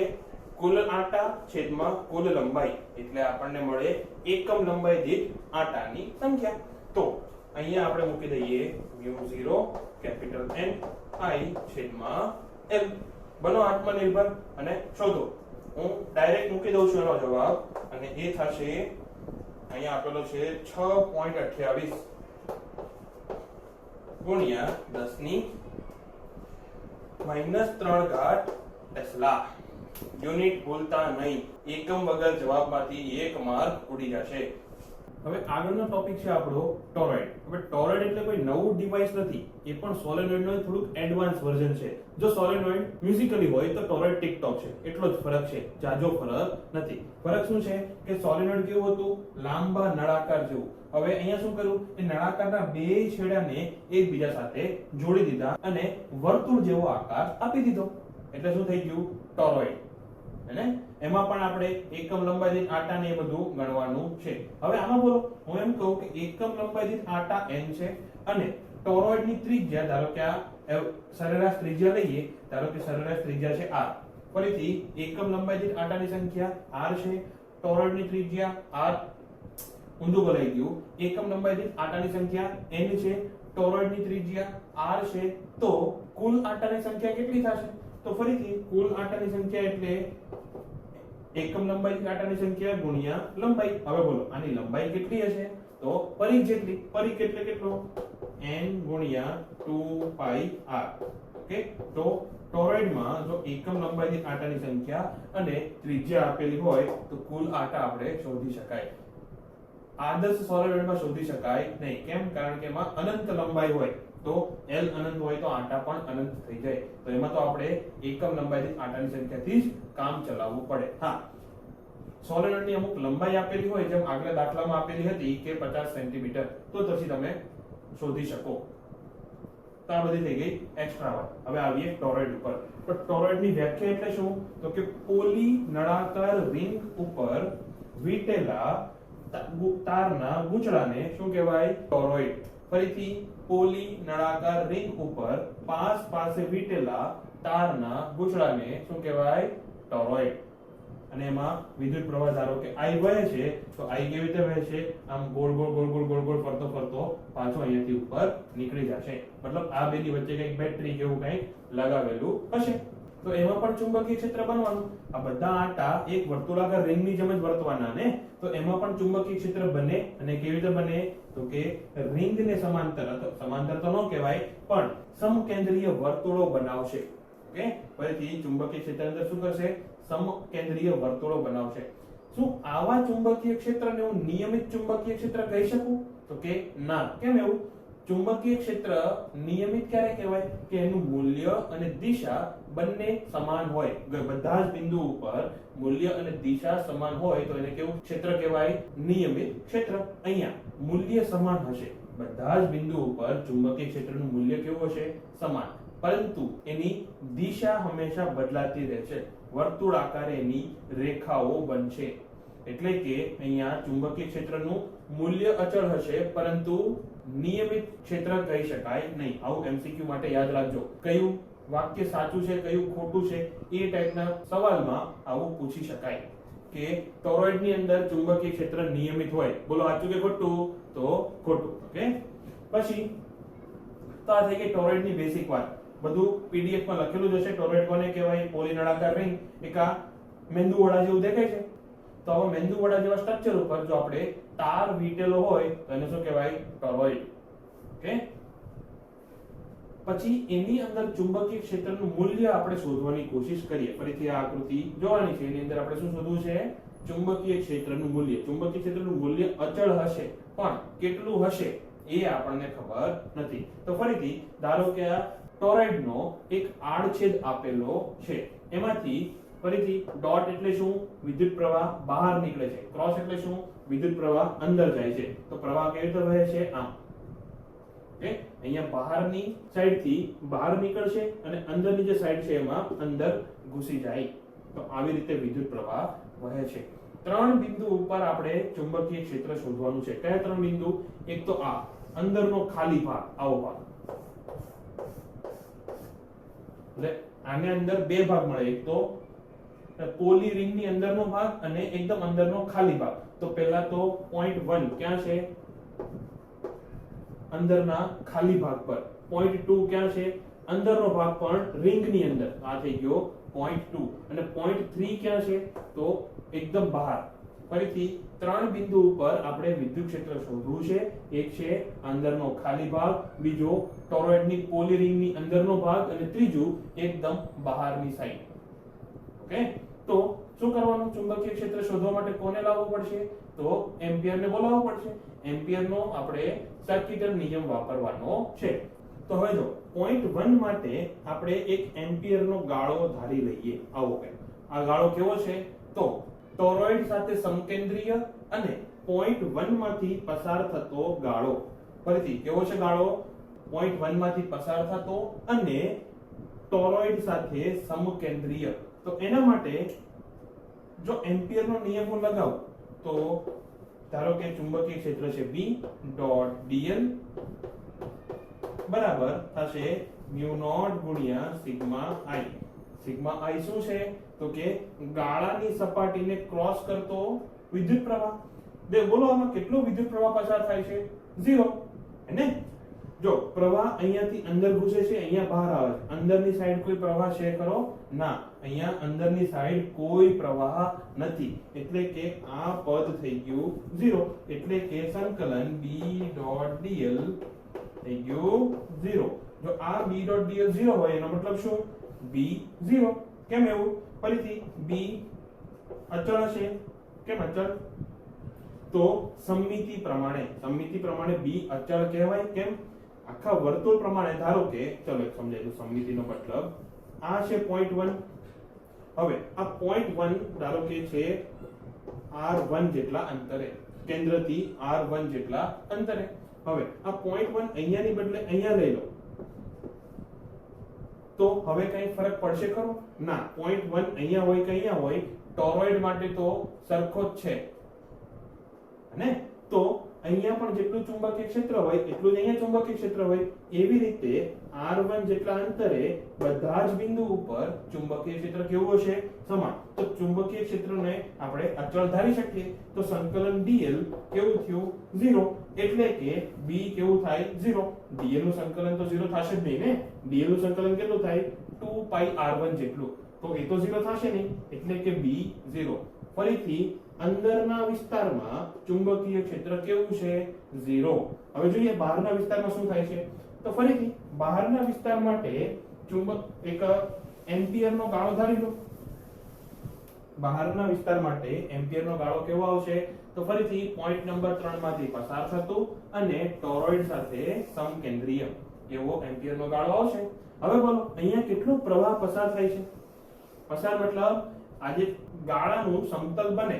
S1: કુલ આટા છેદમાં કુલ લંબાઈ. એટલે આપણને મળે એકમ લંબાઈ દીઠ આટાની સંખ્યા. તો અહીંયા આપણે મૂકી દઈએ μ0 કેપિટલ N I છેદમાં l. બનો આત્મનિર્ભર અને શોધો. હું ડાયરેક્ટ મૂકી દઉં છું એનો જવાબ અને એ થશે અહીંયા આપેલો છે 6.28 ગુણ્યા 10⁻³ ટેસ્લા. યુનિટ ભૂલતા નહીં. એકમ વગર જવાબમાંથી 1 માર્ક ઉડી જશે. હવે આગળનો ટોપિક છે આપણો ટોરોઇડ. હવે ટોરોઇડ એટલે કોઈ નવું ડિવાઇસ નથી. એ પણ સોલેનોઇડ નો થોડુંક એડવાન્સ વર્ઝન છે. જો સોલેનોઇડ મ્યુઝિકલી હોય તો ટોરોઇડ ટિકટોક છે. એટલો જ ફરક છે. જાજો ફરક નથી. ફરક શું છે કે સોલેનોઇડ કેવું હતું? લાંબા નળાકાર જેવું. હવે અહીંયા શું કર્યું? એ નળાકારના બે છેડાને એકબીજા સાથે જોડી દીધા અને વર્તુળ જેવો આકાર આપી દીધો. એટલે શું થઈ ગયું? ટોરોઇડ. અને એમાં પણ આપણે એકમ લંબાઈ દીઠ આટા ને એ બધું ગણવાનું છે. હવે આમાં બોલો, હું એમ કહું કે એકમ લંબાઈ દીઠ આટા n છે અને ટોરોઇડ ની ત્રિજ્યા, ધારો કે આ સરેરાશ ત્રિજ્યા લઈએ, ધારો કે સરેરાશ ત્રિજ્યા છે r. ફરીથી એકમ લંબાઈ દીઠ આટાની સંખ્યા r છે, ટોરોઇડ ની ત્રિજ્યા r. ઊંધું બોલાઈ ગયું. એકમ લંબાઈ દીઠ આટાની સંખ્યા n છે, ટોરોઇડ ની ત્રિજ્યા r છે. તો કુલ આટાની સંખ્યા કેટલી થશે? તો ફરીથી કુલ આટાની સંખ્યા એટલે એકમ લંબાઈ દીઠ આટાની સંખ્યા ગુણ્યા લંબાઈ. હવે બોલો આની લંબાઈ કેટલી હશે? તો પરિઘ જેટલી. પરિઘ એટલે કેટલો? n ગુણ્યા 2πr. ઓકે. તો ટોરોઇડમાં જો એકમ લંબાઈ દીઠ આટાની સંખ્યા અને ત્રિજ્યા આપેલી હોય તો કુલ આટા આપણે શોધી શકાય. આદર્શ સોલેનોઇડમાં શોધી શકાય નહીં. કેમ? કારણ કે એમાં અનંત લંબાઈ હોય. તો L અનંત હોય તો આટા પણ અનંત થઈ જાય. તો એમાં તો આપણે એકમ લંબાઈ દીઠ આટાની સંખ્યાથી જ કામ ચલાવવું પડે. હા, સોલેનોઇડની અમુક લંબાઈ આપેલી હોય, જેમ આગલા દાખલામાં આપેલી હતી કે 50 સેન્ટીમીટર, તો પછી તમે શોધી શકો. તો આ બધી થઈ ગઈ એક્સ્ટ્રા વાત. હવે આવીએ ટોરોઇડ ઉપર. તો ટોરોઇડની વ્યાખ્યા એટલે શું? તો કે પોલી નળાકાર રિંગ ઉપર વીટેલા તારના ગૂંચળાને શું કહેવાય? ટોરોઇડ. ફરીથી પોલી નળાકાર રિંગ ઉપર પાસે વીટેલા તારના ગૂંચળાને શું કહેવાય? ટોરોઇડ. અને એમાં વિદ્યુત પ્રવાહ ધારો કે I વહે છે, તો I કેવી રીતે વહે છે? આમ ગોળ ગોળ ગોળ ગોળ ગોળ ગોળ ફરતો ફરતો પાછો અહીંયાથી ઉપર નીકળી જશે. મતલબ આ બેની વચ્ચે કંઈક બેટરી જેવું કંઈક લગાવેલું હશે. તો એમાં પણ ચુંબકીય ક્ષેત્ર બનવાનું. આ બધા આટા એક વર્તુળાકાર રિંગની જેમ જ વર્તવાના ને, તો એમાં પણ ચુંબકીય ક્ષેત્ર બને. અને કેવી રીતે બને? તો કે રિંગને સમાંતર, સમાંતર તો ન કહેવાય પણ સમકેન્દ્રીય વર્તુળો બનાવશે. ઓકે. ફરીથી ચુંબકીય ક્ષેત્ર અંદર શું કરશે? સમકેન્દ્રીય વર્તુળો બનાવશે. શું આવા ચુંબકીય ક્ષેત્રને હું નિયમિત ચુંબકીય ક્ષેત્ર કહી શકું? તો કે ના. કેમ એવું? ચુંબકીય ક્ષેત્ર નિયમિત ક્યારે કહેવાય કે એનું મૂલ્ય અને દિશા બંને સમાન હોય. બધા જ બિંદુ ઉપર મૂલ્ય અને દિશા સમાન હોય તો એને કેવું ક્ષેત્ર કહેવાય? નિયમિત ક્ષેત્ર. અહીંયા મૂલ્ય સમાન હશે, બધા જ બિંદુ ઉપર ચુંબકીય ક્ષેત્રનું મૂલ્ય કેવું હશે? સમાન, પરંતુ એની દિશા હંમેશા બદલાતી રહેશે. વર્તુળાકાર એની રેખાઓ બનશે. એટલે કે અહીંયા ચુંબકીય ક્ષેત્રનું મૂલ્ય અચળ હશે, પરંતુ નિયમિત ક્ષેત્ર કહી શકાય નહીં. આવું એમસીક્યુ માટે યાદ રાખજો. કયું વાક્ય સાચું છે, કયું ખોટું છે, એ ટાઈપના સવાલમાં આવું પૂછી શકાય કે ટોરોઇડ ની અંદર ચુંબકીય ક્ષેત્ર નિયમિત હોય. બોલો સાચું કે ખોટું? તો ખોટું. ઓકે, પછી તો આ થઈ ગઈ ટોરોઇડ ની બેસિક વાત. બધું પીડીએફ માં લખેલું જ હશે. ટોરોઇડ કોને કહેવાય? પોલીનળાકાર રિંગ. એક આ મેંદુ વડા જેવું દેખાય છે, તો હવે મેંદુ વડા જેવા સ્ટ્રક્ચર ઉપર જો આપણે તાર વીટેલો હોય તો એને શું કહેવાય? ટોરોઇડ. ઓકે, પછી એની અંદર ચુંબકીય ક્ષેત્રનું મૂલ્ય આપણે શોધવાની કોશિશ કરીએ. ફરીથી આ આકૃતિ જોવાની છે. એની અંદર આપણે શું શોધવું છે? ચુંબકીય ક્ષેત્રનું મૂલ્ય. ચુંબકીય ક્ષેત્રનું મૂલ્ય અચળ હશે, પણ કેટલું હશે એ આપણને ખબર નથી. તો ફરીથી ધારો કે આ ટોરોઇડનો એક આડછેદ આપેલો છે. એમાંથી ફરીથી ડોટ એટલે શું? વિદ્યુત પ્રવાહ બહાર નીકળે છે. ક્રોસ એટલે શું? વિદ્યુત પ્રવાહ અંદર જાય છે. તો પ્રવાહ કેવી રીતે વહે છે? આમ. ઓકે, અહીંયા બહારની સાઈડ થી બહાર નીકળશે અને અંદરની જે સાઈડ છે એમાં અંદર ઘૂસી જાય. તો આવી રીતે વિદ્યુત પ્રવાહ વહે છે. ત્રણ બિંદુ ઉપર આપણે ચુંબકીય ક્ષેત્ર શોધવાનું છે. કયા ત્રણ બિંદુ? એક તો આ અંદરનો ખાલી ભાગ, આવો ભાગ. એટલે આને અંદર બે ભાગ મળે. એક તો પોલી રિંગ ની અંદરનો ભાગ અને એકદમ અંદરનો ખાલી ભાગ. તો પહેલા તો પોઈન્ટ 1 ક્યાં છે? અંદરના ખાલી ભાગ પર. પોઈન્ટ 2 ક્યાં છે? અંદરનો ભાગ પણ રિંગ ની અંદર. આ થઈ ગયો પોઈન્ટ 2. અને પોઈન્ટ 3 ક્યાં છે? તો એકદમ બહાર. ફરીથી ત્રણ બિંદુ ઉપર આપણે વિદ્યુત ક્ષેત્ર શોધવું છે. એક છે અંદરનો ખાલી ભાગ, બીજો ટોરોઇડની પોલી રિંગની અંદરનો ભાગ અને ત્રીજું એકદમ બહારની સાઈડ. ઓકે, તો શું કરવાનું? ચુંબકીય ક્ષેત્ર શોધવા માટે કોને લાવવું પડશે? તો એમ્પિયરને બોલાવવો પડશે. એમ્પિયરનો આપણે સર્કિટલ નિયમ વાપરવાનો છે. તો હવે જો પોઈન્ટ 1 માટે આપણે એક એમ્પિયરનો ગાળો ધારી લઈએ. આવો કે આ ગાળો કેવો છે? તો ટોરોઇડ સાથે સમકેન્દ્રીય અને પોઈન્ટ 1 માંથી પસાર થતો ગાળો. ફરીથી કેવો છે ગાળો? પોઈન્ટ 1 માંથી પસાર થતો અને ટોરોઇડ સાથે સમકેન્દ્રીય. તો એના માટે જો એમ્પિયરનો નિયમ હું લગાવું તો ધારો કે ચુંબકીય ક્ષેત્ર છે B ડોટ dl બરાબર થશે μ0 ગુણ્યા સિગ્મા i. સિગ્મા i શું છે? તો કે ગાળાની સપાટીને ક્રોસ કરતો વિદ્યુત પ્રવાહ. બોલો આમાં કેટલો વિદ્યુત પ્રવાહ પસાર થાય છે? 0. હે? જો પ્રવાહ અહીંયાથી અંદર ઘૂસે છે, અહીંયા બહાર આવે છે. અંદરની સાઈડ કોઈ પ્રવાહ છે ખરો? ના, અહીંયા અંદરની સાઈડ કોઈ પ્રવાહ નથી. એટલે કે આ પદ થઈ ગયું 0. એટલે કે સંકલન B.dl થઈ ગયું 0. જો આ B.dl 0 હોય એનો મતલબ શું? B 0. કેમ એવું? ફરીથી B અચળ હશે. કેમ અચળ? તો સમમિતિ પ્રમાણે B અચળ કહેવાય. કેમ? આખા વર્તુળ પ્રમાણે ધારો કે ચલો એક સમજાય તો સમમિતિનો મતલબ આ છે પોઈન્ટ 1. હવે આ પોઈન્ટ 1 ધારો કે છે r1 જેટલા અંતરે, કેન્દ્રથી r1 જેટલા અંતરે. હવે આ પોઈન્ટ 1 અહીંયાની બદલે અહીંયા લઈ લો તો હવે કઈ ફરક પડશે ખરો? ના. પોઈન્ટ 1 અહીંયા હોય કે અહીંયા હોય, ટોરોઇડ માટે તો સરખો જ છે ને. તો અહીંયા પણ જેટલું ચુંબકીય ક્ષેત્ર હોય એટલું જ અહીંયા ચુંબકીય ક્ષેત્ર હોય. એવી રીતે r1 જેટલા અંતરે બધા જ બિંદુ ઉપર ચુંબકીય ક્ષેત્ર કેવું હશે? સમાન. તો ચુંબકીય ક્ષેત્રને આપણે અચળ ધારી શકીએ. તો સંકલન dl કેવું થયું? 0. એટલે કે b કેવું થાય? 0. dl નું સંકલન તો 0 થશે જ નહીં ને. dl નું સંકલન કેટલું થાય? 2 પાઈ r1 જેટલું. તો એ તો 0 થશે નહીં. એટલે કે b 0. ફરીથી અંદરના વિસ્તારમાં ચુંબકીય ક્ષેત્ર કેવું છે? 0. હવે જોઈએ બહારના વિસ્તારમાં શું થાય છે. તો ફરીથી બહારના વિસ્તાર માટે ચુંબક એક એમ્પિયરનો ગાળો ધારી લો. બહારના વિસ્તાર માટે એમ્પિયરનો ગાળો કેવો આવશે? તો ફરીથી પોઈન્ટ નંબર 3 માંથી પસાર થતું અને ટોરોઇડ સાથે સમકેન્દ્રીય એવો એમ્પિયરનો ગાળો આવશે. હવે બોલો અહીંયા કેટલો પ્રવાહ પસાર થાય છે? પસાર મતલબ આ જે ગાળાનું સમતલ બને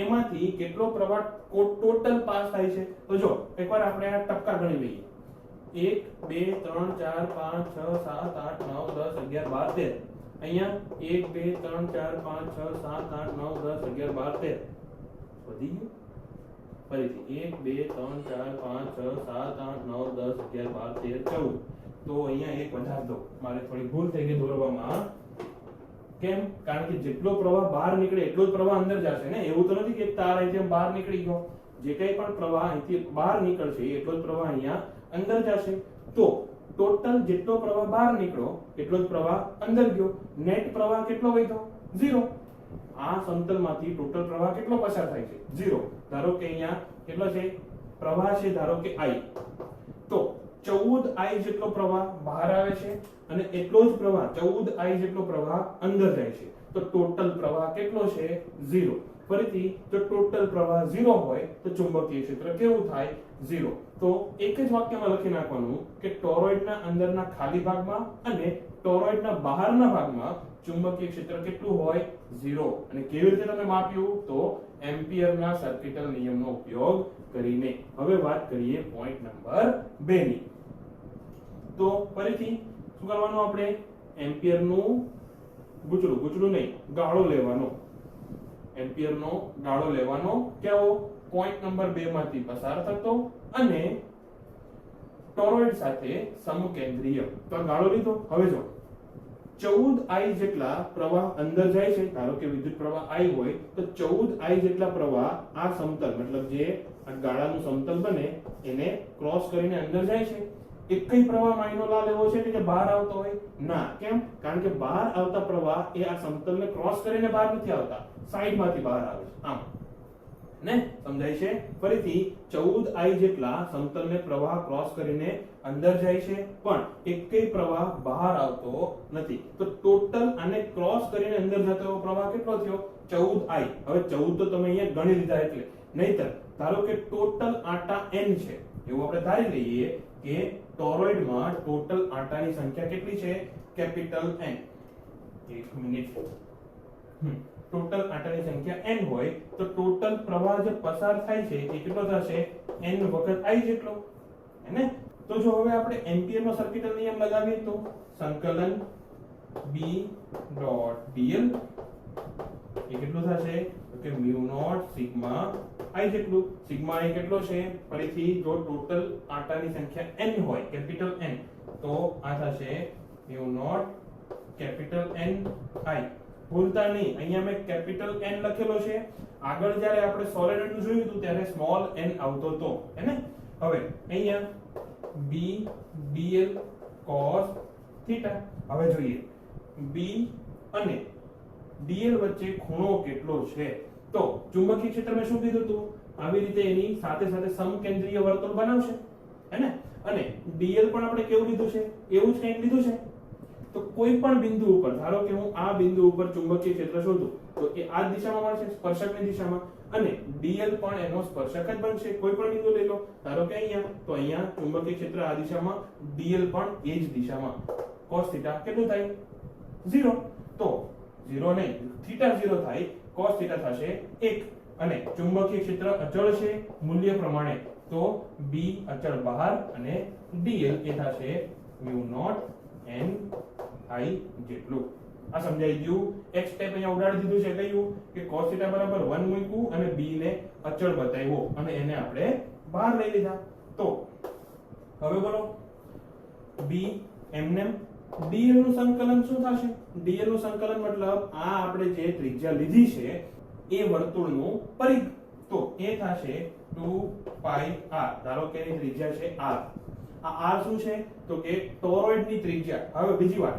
S1: એમાંથી કેટલો પ્રવાહ ટોટલ પાસ થાય છે? તો જો એકવાર આપણે આ ટપકા ગણી લઈએ. 1 2 3 4 5 6 7 8 9 10 11 12 13. અહીંયા 1 2 3 4 5 6 7 8 9 10 11 12 13 વધી ગયું. ફરીથી 1 2 3 4 5 6 7 8 9 10 11 12 13 14. તો અહીંયા એક વધાર દો. મારે થોડી ભૂલ થઈ ગઈ દોરવામાં. કેમ? કારણ કે જેટલો પ્રવાહ બહાર નીકળે એટલો જ પ્રવાહ અંદર જશે ને. એવું તો નથી કે તાર અહીંથી બહાર નીકળી ગયો. જે કંઈ પણ પ્રવાહ અહીંથી બહાર નીકળશે એટલો જ પ્રવાહ અહીંયા અંદર જશે. તો ટોટલ જેટલો પ્રવાહ બહાર નીકળ્યો એટલો જ પ્રવાહ અંદર ગયો. નેટ પ્રવાહ કેટલો વધ્યો? 0. આ સમતલમાંથી ટોટલ પ્રવાહ કેટલો પસાર થાય છે? 0. ધારો કે અહીંયા કેટલો છે પ્રવાહ છે? ધારો કે I. તો 14I જેટલો પ્રવાહ બહાર આવે છે અને એટલો જ પ્રવાહ 14I જેટલો પ્રવાહ અંદર જાય છે. તો ટોટલ પ્રવાહ કેટલો છે? 0. ફરીથી જો ટોટલ પ્રવાહ 0 હોય તો ચુંબકીય ક્ષેત્ર કેવું થાય? 0. તો એક જ વાક્યમાં લખી નાખવાનું કે ટોરોઇડના અંદરના ખાલી ભાગમાં અને ટોરોઇડના બહારના ભાગમાં ચુંબકીય ક્ષેત્ર કેટલું હોય? 0. અને કેવી રીતે તમે માપ્યું? તો એમ્પિયરના સર્કિટલ નિયમનો ઉપયોગ કરીને. હવે વાત કરીએ પોઈન્ટ નંબર 2 ની. તો ફરીથી શું કરવાનું આપણે? એમ્પિયરનું ગુચડું નહીં ગાળો લેવાનો. એમ્પિયરનો ગાળો લેવાનો. કેવો? પોઈન્ટ નંબર 2 માંથી પસાર થતો અને ટોરોઇડ સાથે સમકેન્દ્રીય. તો ગાળો લીધો. હવે જો 14I જેટલા પ્રવાહ અંદર જાય છે. ધારો કે વિદ્યુત પ્રવાહ I હોય તો 14I જેટલા પ્રવાહ આ સમતલ મતલબ જે આ ગાળાનું સમતલ બને એને ક્રોસ કરીને અંદર જાય છે. એકઈ પ્રવાહ માયનો લા લેવો છે કે બહાર આવતો હોય? ના. કેમ? કારણ કે બહાર આવતા પ્રવાહ એ આ સમતલને ક્રોસ કરીને બહાર નથી આવતા, સાઈડમાંથી બહાર આવે છે. આમ ને સમજાય છે? ફરીથી 14I જેટલા સમતલને પ્રવાહ ક્રોસ કરીને અંદર જાય છે પણ એકઈ પ્રવાહ બહાર આવતો નથી. તો ટોટલ આને ક્રોસ કરીને અંદર જતો પ્રવાહ કેટલો થયો? 14I. હવે 14 તો તમે અહીંયા ગણી લીધા એટલે. નહીતર ધારો કે ટોટલ આંટા n છે એવું આપણે ધારી લઈએ કે ટોરોઇડમાં ટોટલ આંટાની સંખ્યા કેટલી છે? Capital N. એક મિનિટ. ટોટલ આંટાની સંખ્યા n હોય તો ટોટલ પ્રવાહ જે પસાર થાય છે એ કેટલો થશે? n વખત I જેટલો. હે ને? તો જો હવે આપણે એમ્પિયરનો સર્કિટલ નિયમ લગાવીએ તો સંકલન B.dl એ કેટલું થશે? તો કે μ0 સિગ્મા I જેટલું. સિગ્મા I કેટલો છે? ફરીથી જો ટોટલ આંટાની સંખ્યા n હોય કેપિટલ N તો આ થશે μ0 કેપિટલ N I. ભૂલતા નહીં અહીંયા મેં કેપિટલ N લખેલો છે. આગળ જ્યારે આપણે સોલેનોઇડનું જોયું હતું ત્યારે સ્મોલ n આવતો હતો. હે ને? હવે અહીંયા B dl cos થીટા. હવે જોઈએ B અને dl વચ્ચે ખૂણો કેટલો છે? તો ચુંબકીય ક્ષેત્ર મેં શું કીધું હતું? આવી રીતે એની સાથે સાથે સમકેન્દ્રીય વર્તુળ બનાવશે. હે ને? અને dl પણ આપણે કેવું લીધું છે? એવું જ કંઈક લીધું છે. તો કોઈ પણ બિંદુ ઉપર ધારો કે હું આ બિંદુ ઉપર ચુંબકીય ક્ષેત્ર શોધું તો એ આ દિશામાં મળશે, સ્પર્શકની દિશામાં. અને dl પણ એનો સ્પર્શક જ બનશે. કોઈ પણ બિંદુ લઈ લો. ધારો કે અહીંયા તો અહીંયા ચુંબકીય ક્ષેત્ર આ દિશામાં, dl પણ એ જ દિશામાં. cos થીટા કેટલું થાય? 0. તો 0 નહીં, થીટા 0 થાય, cos થીટા થશે 1. અને ચુંબકીય ક્ષેત્ર અચળ છે મૂલ્ય પ્રમાણે તો b અચળ બહાર અને dl એ થશે μ0 n I જેટલું. આ સમજાઈ ગયું? એક સ્ટેપ અહીંયા ઉડાડી દીધું છે. કયું? કે cos થીટા બરાબર 1 મૂક્યું અને b ને અચળ બતાવ્યો અને એને આપણે બહાર લઈ લીધા. તો હવે બોલો b એમને dl નું સંકલન શું થશે? dl નું સંકલન મતલબ આ આપણે જે ત્રિજ્યા લીધી છે એ વર્તુળનું પરિઘ. તો એ થશે 2πr. ધારો કે એની ત્રિજ્યા છે r. આ r શું છે? તો કે ટોરોઇડની ત્રિજ્યા. હવે બીજી વાત,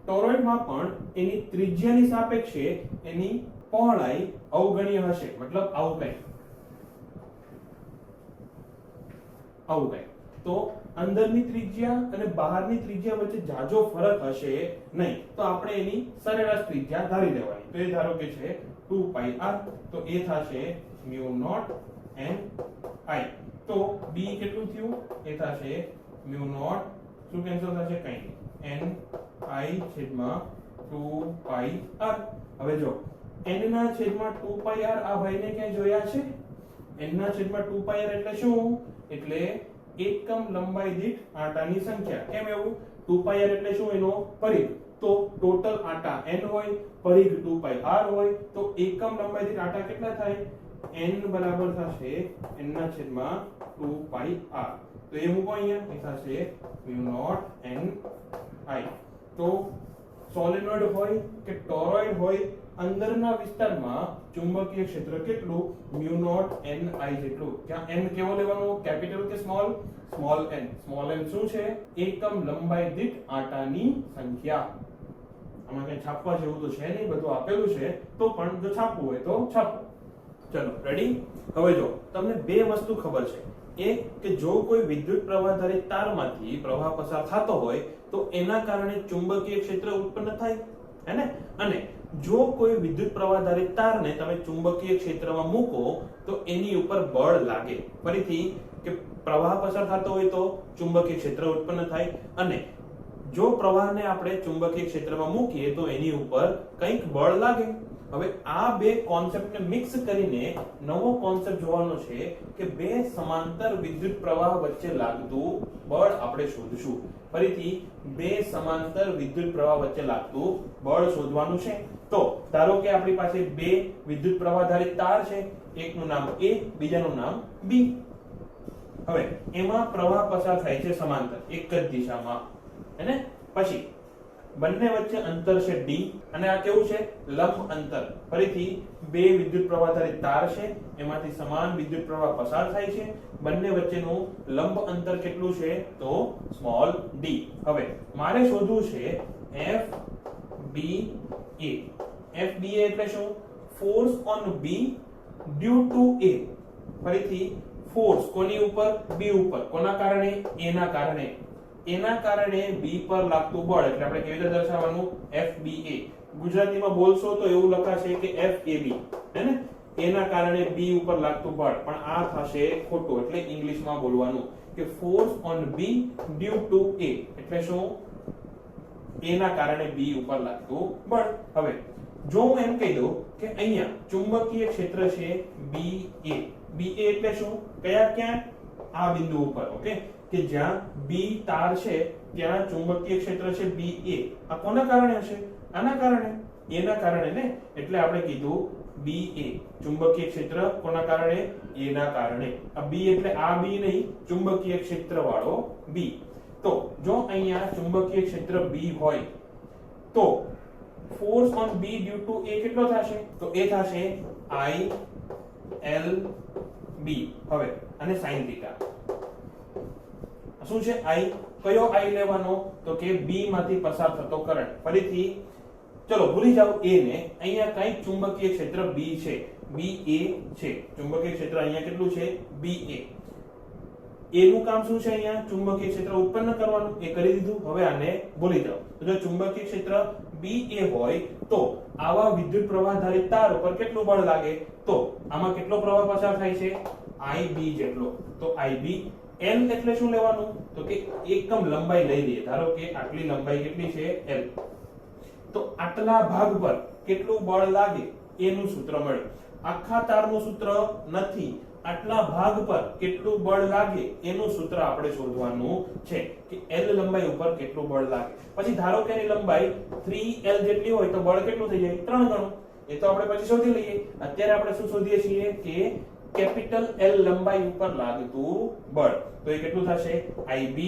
S1: ટોરોઇડમાં પણ એની ત્રિજ્યાની સાપેક્ષે એની પહોળાઈ અવગણ્ય હશે. મતલબ આવું કંઈ. તો અંદરની ત્રિજ્યા અને બહારની ત્રિજ્યા વચ્ચે જાજો ફરક હશે નહીં. તો આપણે એની સરેરાશ ત્રિજ્યા ધારી લેવાની. તો એ ધારો કે છે 2πr. તો એ થશે મ્યુ નોટ એન આઈ. તો b કેટલું થયું? એ થશે મ્યુ નોટ, શું કેન્સલ થશે? કંઈ એન આઈ છેદમાં 2 પાઈ r. હવે જો n ના છેદમાં 2 પાઈ r આ ભાઈને ક્યાંય જોયા છે? n ના છેદમાં 2 પાઈ r એટલે શું? એટલે એકમ લંબાઈ દીઠ આટાની સંખ્યા. કેમ એવું? 2 પાઈ r એટલે શું? એનો પરિઘ. તો ટોટલ આટા n હોય, પરિઘ 2 પાઈ r હોય, તો એકમ લંબાઈ દીઠ આટા કેટલા થાય? n બરાબર થશે n ના છેદમાં 2 પાઈ r. તો એ મૂકો અહીંયા, એ થશે મ્યુ નોટ n i. તો સોલેનોઇડ હોય કે ટોરોઇડ હોય, અંદરના વિસ્તારમાં ચુંબકીય ક્ષેત્ર કેટલું? મ્યુ નોટ n i જેટલું. ત્યાં n કેવો લેવાનો? કેપિટલ કે small? Small n. Small n શું છે? એકમ લંબાઈ દીઠ આટાની સંખ્યા. આમાં કઈ છાપવા જેવું તો છે નહીં, બધું આપેલું છે, તો પણ જો છાપવું હોય તો છાપો. ચલો રેડી. હવે જો તમને બે વસ્તુ ખબર છે. એક કે જો કોઈ વિદ્યુત પ્રવાહ ધારિત તારમાંથી પ્રવાહ પસાર થતો હોય તો એના કારણે ચુંબકીય ક્ષેત્ર ઉત્પન્ન થાય, હે ને? અને જો કોઈ વિદ્યુત પ્રવાહ ધારિત તારને તમે ચુંબકીય ક્ષેત્રમાં મૂકો તો એની ઉપર બળ લાગે. ફરીથી કે પ્રવાહ પસાર થતો હોય તો ચુંબકીય ક્ષેત્ર ઉત્પન્ન થાય, અને જો પ્રવાહને આપણે ચુંબકીય ક્ષેત્રમાં મૂકીએ તો એની ઉપર કંઈક બળ લાગે. હવે આ બે કોન્સેપ્ટને મિક્સ કરીને નવો કોન્સેપ્ટ જોવાનો છે કે બે સમાંતર વિદ્યુત પ્રવાહ વચ્ચે લાગતું બળ આપણે શોધશું. ફરીથી બે સમાંતર વિદ્યુત પ્રવાહ વચ્ચે લાગતું બળ શોધવાનું છે. તો ધારો કે આપણી પાસે બે વિદ્યુત પ્રવાહ ધારિત તાર છે, એકનું નામ A, બીજાનું નામ B. હવે એમાં પ્રવાહ પસાર થાય છે સમાંતર, એક જ દિશામાં, હે ને? પછી બંને વચ્ચે અંતર છે d, અને આ કેવું છે? લંબ અંતર. ફરીથી બે વિદ્યુત પ્રવાહ ધારિત તાર છે, એમાંથી સમાન વિદ્યુત પ્રવાહ પસાર થાય છે, બંને વચ્ચેનું લંબ અંતર કેટલું છે? તો સ્મોલ d. હવે મારે શોધવું છે FBA. FBA એટલે શું? Force on B due to A. ફરીથી ફોર્સ કોની ઉપર? B ઉપર. કોના કારણે? A ના કારણે. એના કારણે B પર લાગતું બળ, એટલે આપણે કેવી રીતે દર્શાવવાનું? FBA. ગુજરાતીમાં બોલશો તો એવું લખાશે કે FAB, હે ને? એના કારણે B ઉપર લાગતું બળ, પણ આ થશે ખોટું, એટલે ઇંગ્લિશમાં બોલવાનું કે force on B due to A. એટલે શું? A ના કારણે B ઉપર લાગતું બળ. હવે જો હું એમ કહી દઉં કે અહીંયા ચુંબકીય ક્ષેત્ર છે BA. BA એટલે શું? ક્યાં? આ બિંદુ ઉપર, ઓકે? કે જ્યાં B તાર છે ત્યાં ચુંબકીય ક્ષેત્ર છે BA. આ કોના કારણે હશે? આના કારણે. A ના કારણે ને. એટલે આપણે કીધું BA ચુંબકીય ક્ષેત્ર કોના કારણે? A ના કારણે. આ B એટલે આ B નહીં, ચુંબકીય ક્ષેત્ર વાળો B. તો જો અહીંયા ચુંબકીય ક્ષેત્ર B હોય તો force on B due to A કેટલો થશે? તો એ થશે ILB. હવે અને sin θ શું છે? I. કયો I લેવાનો? તો કે B માંથી પસાર થતો કરંટ. ફરીથી ચલો ભૂલી જાવ A ને. અહીંયા કઈ ચુંબકીય ક્ષેત્ર B છે, BA છે. ચુંબકીય ક્ષેત્ર અહીંયા કેટલું છે? BA. A નું કામ શું છે? અહીંયા ચુંબકીય ક્ષેત્ર ઉત્પન્ન કરવાનું, એ કરી દીધું. હવે આને ભૂલી જાવ. તો જો ચુંબકીય ક્ષેત્ર BA હોય તો આવા વિદ્યુત પ્રવાહ ધારિત તાર ઉપર કેટલું બળ લાગે? તો આમાં કેટલો પ્રવાહ પસાર થાય છે? IB જેટલો. તો IB. L એટલે શું લેવાનું? તો કે એકમ લંબાઈ લઈ લઈએ. ધારો કે આટલી લંબાઈ કેટલી છે? L. તો આટલા ભાગ પર કેટલું બળ લાગે એનું સૂત્ર મળે. આખા તારનું સૂત્ર નથી, આટલા ભાગ પર કેટલું બળ લાગે એનું સૂત્ર આપણે શોધવાનું છે કે L લંબાઈ ઉપર કેટલું બળ લાગે. પછી ધારો કે એની લંબાઈ 3L જેટલી હોય તો બળ કેટલું થઈ જાય? 3 ગણું. એ તો આપણે પછી શોધી લઈએ. અત્યારે આપણે શું શોધીએ છીએ કે કેપિટલ L લંબાઈ ઉપર લાગતું બળ. તો એ કેટલું થશે? IB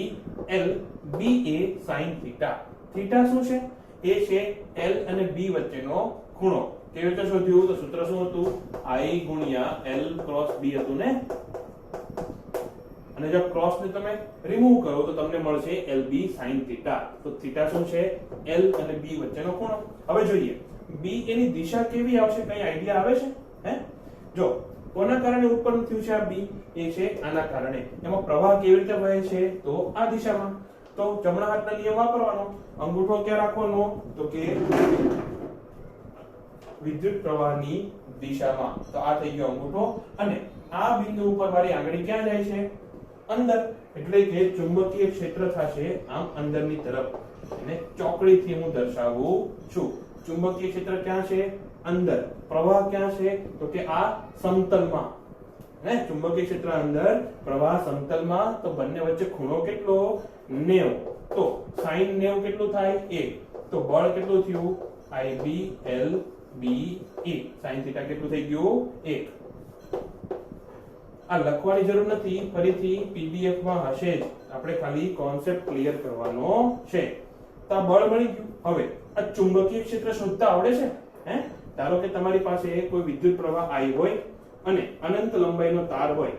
S1: L BA sin θ. θ શું છે? એ છે L અને B વચ્ચેનો ખૂણો. કેવી રીતે શોધ્યું? તો સૂત્ર શું હતું? I ગુણ્યા L ક્રોસ B હતું ને. અને જો ક્રોસ ને તમે રિમૂવ કરો તો તમને મળશે LB sin θ. તો θ શું છે? L અને B વચ્ચેનો ખૂણો. હવે જોઈએ B એની દિશા કેવી આવશે? કઈ આઈડિયા આવે છે? હે જો કોના કારણે ઉત્પન્ન થયું છે આ B? એ છે આના કારણે. એમાં પ્રવાહ કેવી રીતે વહે છે? તો આ દિશામાં. તો જમણા હાથના નિયમ વાપરવાનો. અંગૂઠો ક્યાં રાખવાનો? તો કે વિદ્યુત પ્રવાહની દિશામાં. તો આ થઈ ગયો અંગૂઠો અને આ બિંદુ ઉપર મારી આંગળી ક્યાં જાય છે? અંદર. એટલે કે ચુંબકીય ક્ષેત્ર થશે આમ અંદરની તરફ. એને ચોકડીથી હું દર્શાવું છું. ચુંબકીય ક્ષેત્ર ક્યાં છે? અંદર. પ્રવાહ ક્યાં છે? તો કે આ સમતલમાં. ચુંબકીય ક્ષેત્ર અંદર, પ્રવાહ સમતલમાં. તો બંને વચ્ચે ખૂણો કેટલો? 90. તો sin 90 કેટલું થાય? 1. તો બળ કેટલું થયું? IBLBA sin θ કેટલું થઈ ગયું? 1. આ લખવાની જરૂર નથી, ફરીથી પીડીએફ માં હશે જ. આપણે ખાલી કોન્સેપ્ટ ક્લિયર કરવાનો છે. તો આ બળ મળી ગયું. હવે આ ચુંબકીય ક્ષેત્ર શોધતા આવડે છે? ધારો કે તમારી પાસે કોઈ વિદ્યુત પ્રવાહ I હોય અને અનંત લંબાઈનો તાર હોય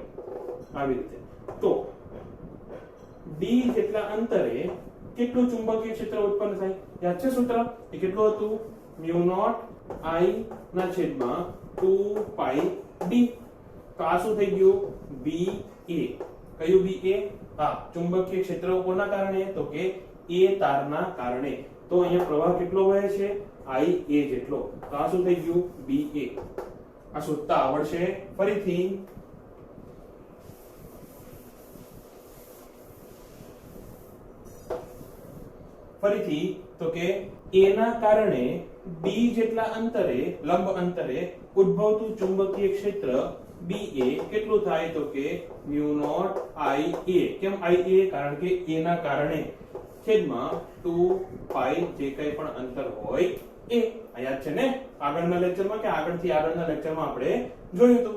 S1: આવી રીતે. તો d જેટલા અંતરે કેટલું ચુંબકીય ક્ષેત્ર ઉત્પન્ન થાય? યાદ છે સૂત્ર? એ કેટલું હતું? μ0 I ના છેદમાં 2 pi d. તો આ શું થઈ ગયું? BA. કયું BA? હા, ચુંબકીય ક્ષેત્ર કોના કારણે? તો કે A તારના કારણે. તો અહીંયા પ્રવાહ કેટલો વહે છે? IA જેટલો. તો આ શું થઈ ગયું? BA. આ શોધતા આવડશે. ફરીથી તો કે A ના કારણે D જેટલા અંતરે, લંબ અંતરે ઉદ્ભવતું ચુંબકીય ક્ષેત્ર BA કેટલું થાય? તો કે μ0 IA. કેમ IA? કારણ કે A ના કારણે છેદમાં 2 pi જે કંઈ પણ અંતર હોય એ. યાદ છે ને? આગળના લેક્ચરમાં કે આગળના લેક્ચરમાં આપણે જોયું હતું.